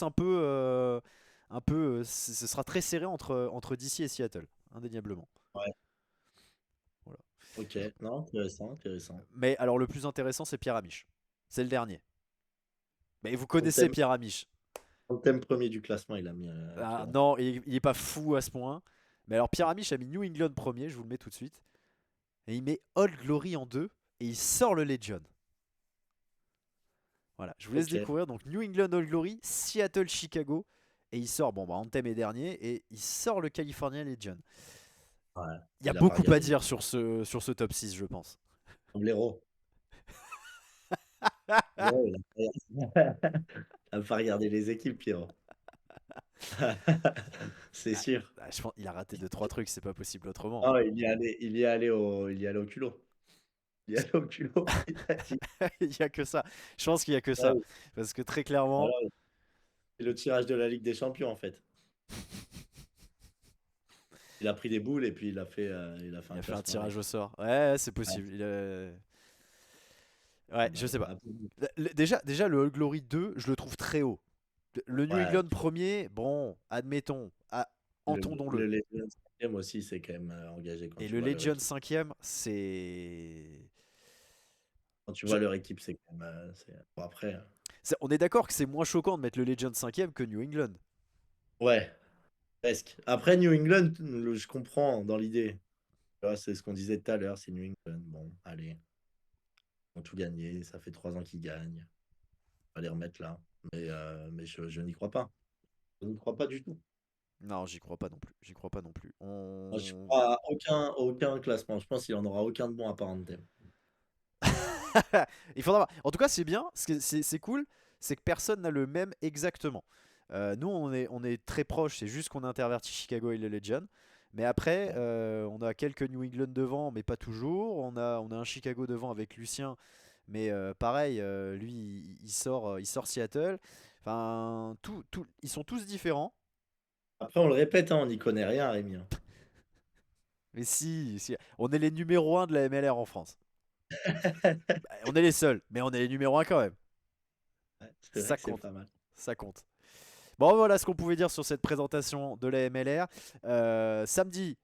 sera très serré entre DC et Seattle, indéniablement. ouais. Voilà. OK. Non, intéressant, intéressant. Mais alors le plus intéressant, c'est Pierre Amiche. C'est le dernier. Mais vous Son connaissez thème Pierre Amiche. son thème 1er du classement, il a mis, Ah, Pierrot. non, il est pas fou à ce point. Mais alors Pierre Amiche a mis New England premier, je vous le mets tout de suite. Et il met Old Glory en 2 et il sort le Legion. Voilà, je vous laisse OK. découvrir. Donc New England Old Glory, Seattle Chicago. Et il sort, bon bah Anthem est dernier, et il sort le California Legion. Ouais, Il y a il a pas beaucoup à regardé dire sur ce top 6, je pense. les blaireaux. Blaireau, il a pas regardé les équipes, Pierrot. C'est sûr. Je pense qu'il a raté 2 3 trucs, c'est pas possible autrement. Ah, il y est allé au culot. Il y a au culot, il a dit. Il y a que ça. Je pense qu'il y a que Ah ça. oui, Parce que très clairement, voilà, c'est le tirage de la Ligue des Champions, en fait. Il a pris des boules et puis il a fait il un a fait un classement tirage avec. au sort. Ouais, c'est Ouais, possible. ah Ouais, bah, je sais pas. un peu. Déjà, le All Glory 2, je le trouve très haut. Le New Ouais, England premier, bon, admettons, entendons-le. le Legends 5e aussi, c'est quand même engagé quand Et tu le vois leur Legion équipe. 5ème, c'est. Quand tu Je- vois leur équipe, c'est quand même. Bon, après. On est d'accord que c'est moins choquant de mettre le Legion 5ème que New England. Ouais, presque. Après, New England, je comprends dans l'idée. Tu vois, c'est ce qu'on disait tout à l'heure, c'est New England. Bon, allez, ils ont tout gagné. Ça fait 3 ans qu'ils gagnent. On va les remettre là. Mais je n'y crois pas. Je n'y crois pas du tout. Non, j'y crois pas non plus. J'y crois pas non plus. Moi, je crois à aucun classement. Je pense qu'il n'y en aura aucun de bon à part Anthem. Il faudra voir. En tout cas, c'est bien. C'est cool. C'est que personne n'a le même exactement. Nous, on est très proches. C'est juste qu'on a interverti Chicago et le Legion. Mais après, Ouais. on a quelques New England devant, mais pas toujours. On a un Chicago devant avec Lucien. Mais pareil, lui, il sort Seattle. Enfin, ils sont tous différents. Après, on le répète, hein, on n'y connaît rien, Rémi, hein. Mais si, on est les numéros 1 de la MLR en France. Bah, on est les seuls, mais on est les numéros 1 quand même. Ouais, c'est vrai Ça que c'est compte. pas mal. Ça compte. Bon, voilà ce qu'on pouvait dire sur cette présentation de la MLR. Samedi,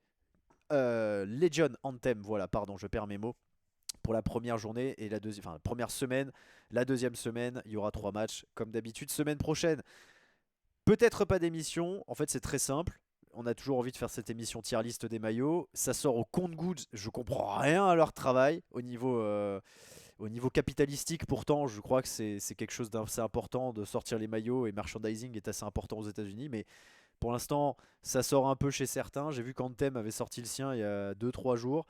Legion Anthem, voilà, pardon, je perds mes mots. Pour la première journée et la deuxième, enfin, la première semaine, la deuxième semaine, il y aura 3 matchs comme d'habitude. Semaine prochaine, peut-être pas d'émission. En fait, c'est très simple. On a toujours envie de faire cette émission tier list des maillots. Ça sort au compte-gouttes. Je comprends rien à leur travail au niveau capitalistique. Pourtant, je crois que c'est quelque chose d'assez important de sortir les maillots et merchandising est assez important aux États-Unis. Mais pour l'instant, ça sort un peu chez certains. J'ai vu qu'Anthem avait sorti le sien il y a 2 3 jours.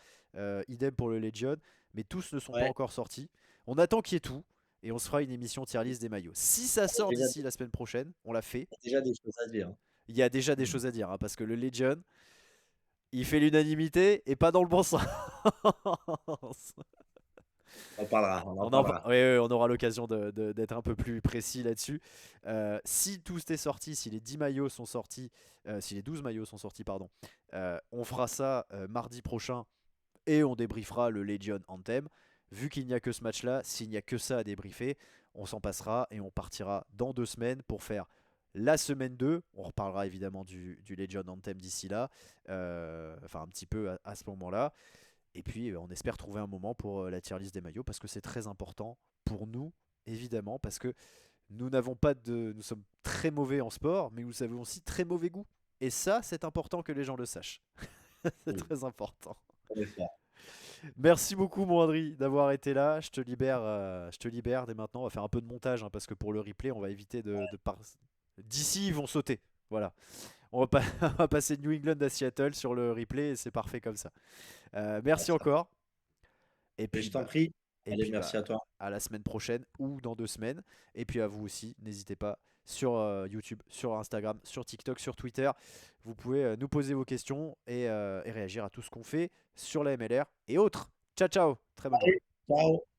Idem pour le Legion. Mais tous ne sont pas Ouais, encore sortis. On attend qu'il y ait tout. Et on se fera une émission tier list des maillots. Si ça il y a sort déjà, d'ici la semaine prochaine, on l'a fait. il y a déjà des choses à dire, hein. Il y a déjà des choses à dire, hein, parce que le Legion, il fait l'unanimité et pas dans le bon sens. On en parlera, on en parlera. Ouais, on aura l'occasion d'être un peu plus précis là-dessus. Si tout est sorti, si les 10 maillots sont sortis, si les 12 maillots sont sortis, pardon, on fera ça mardi prochain et on débriefera le Legion Anthem. Vu qu'il n'y a que ce match-là, s'il n'y a que ça à débriefer, on s'en passera et on partira dans 2 semaines pour faire la semaine 2. On reparlera évidemment du Legion Anthem d'ici là, enfin un petit peu à ce moment-là. Et puis on espère trouver un moment pour la tier list des maillots parce que c'est très important pour nous évidemment, parce que nous sommes très mauvais en sport, mais nous avons aussi très mauvais goût. Et ça, c'est important que les gens le sachent. C'est Oui, très important. on est fort. Merci beaucoup, mon Adri, d'avoir été là. Je te libère dès maintenant. On va faire un peu de montage, hein, parce que pour le replay, on va éviter d'ici, ils vont sauter. Voilà. On va, pas... on va passer de New England à Seattle sur le replay et c'est parfait comme ça. Ah, Merci ça. encore. Et Mais puis, je t'en bah, prie. et Allez, puis merci à bah, toi. à la semaine prochaine ou dans 2 semaines. Et puis à vous aussi, n'hésitez pas sur YouTube, sur Instagram, sur TikTok, sur Twitter. Vous pouvez nous poser vos questions et réagir à tout ce qu'on fait sur la MLR et autres. Ciao ciao, très bonne journée. Allez, ciao.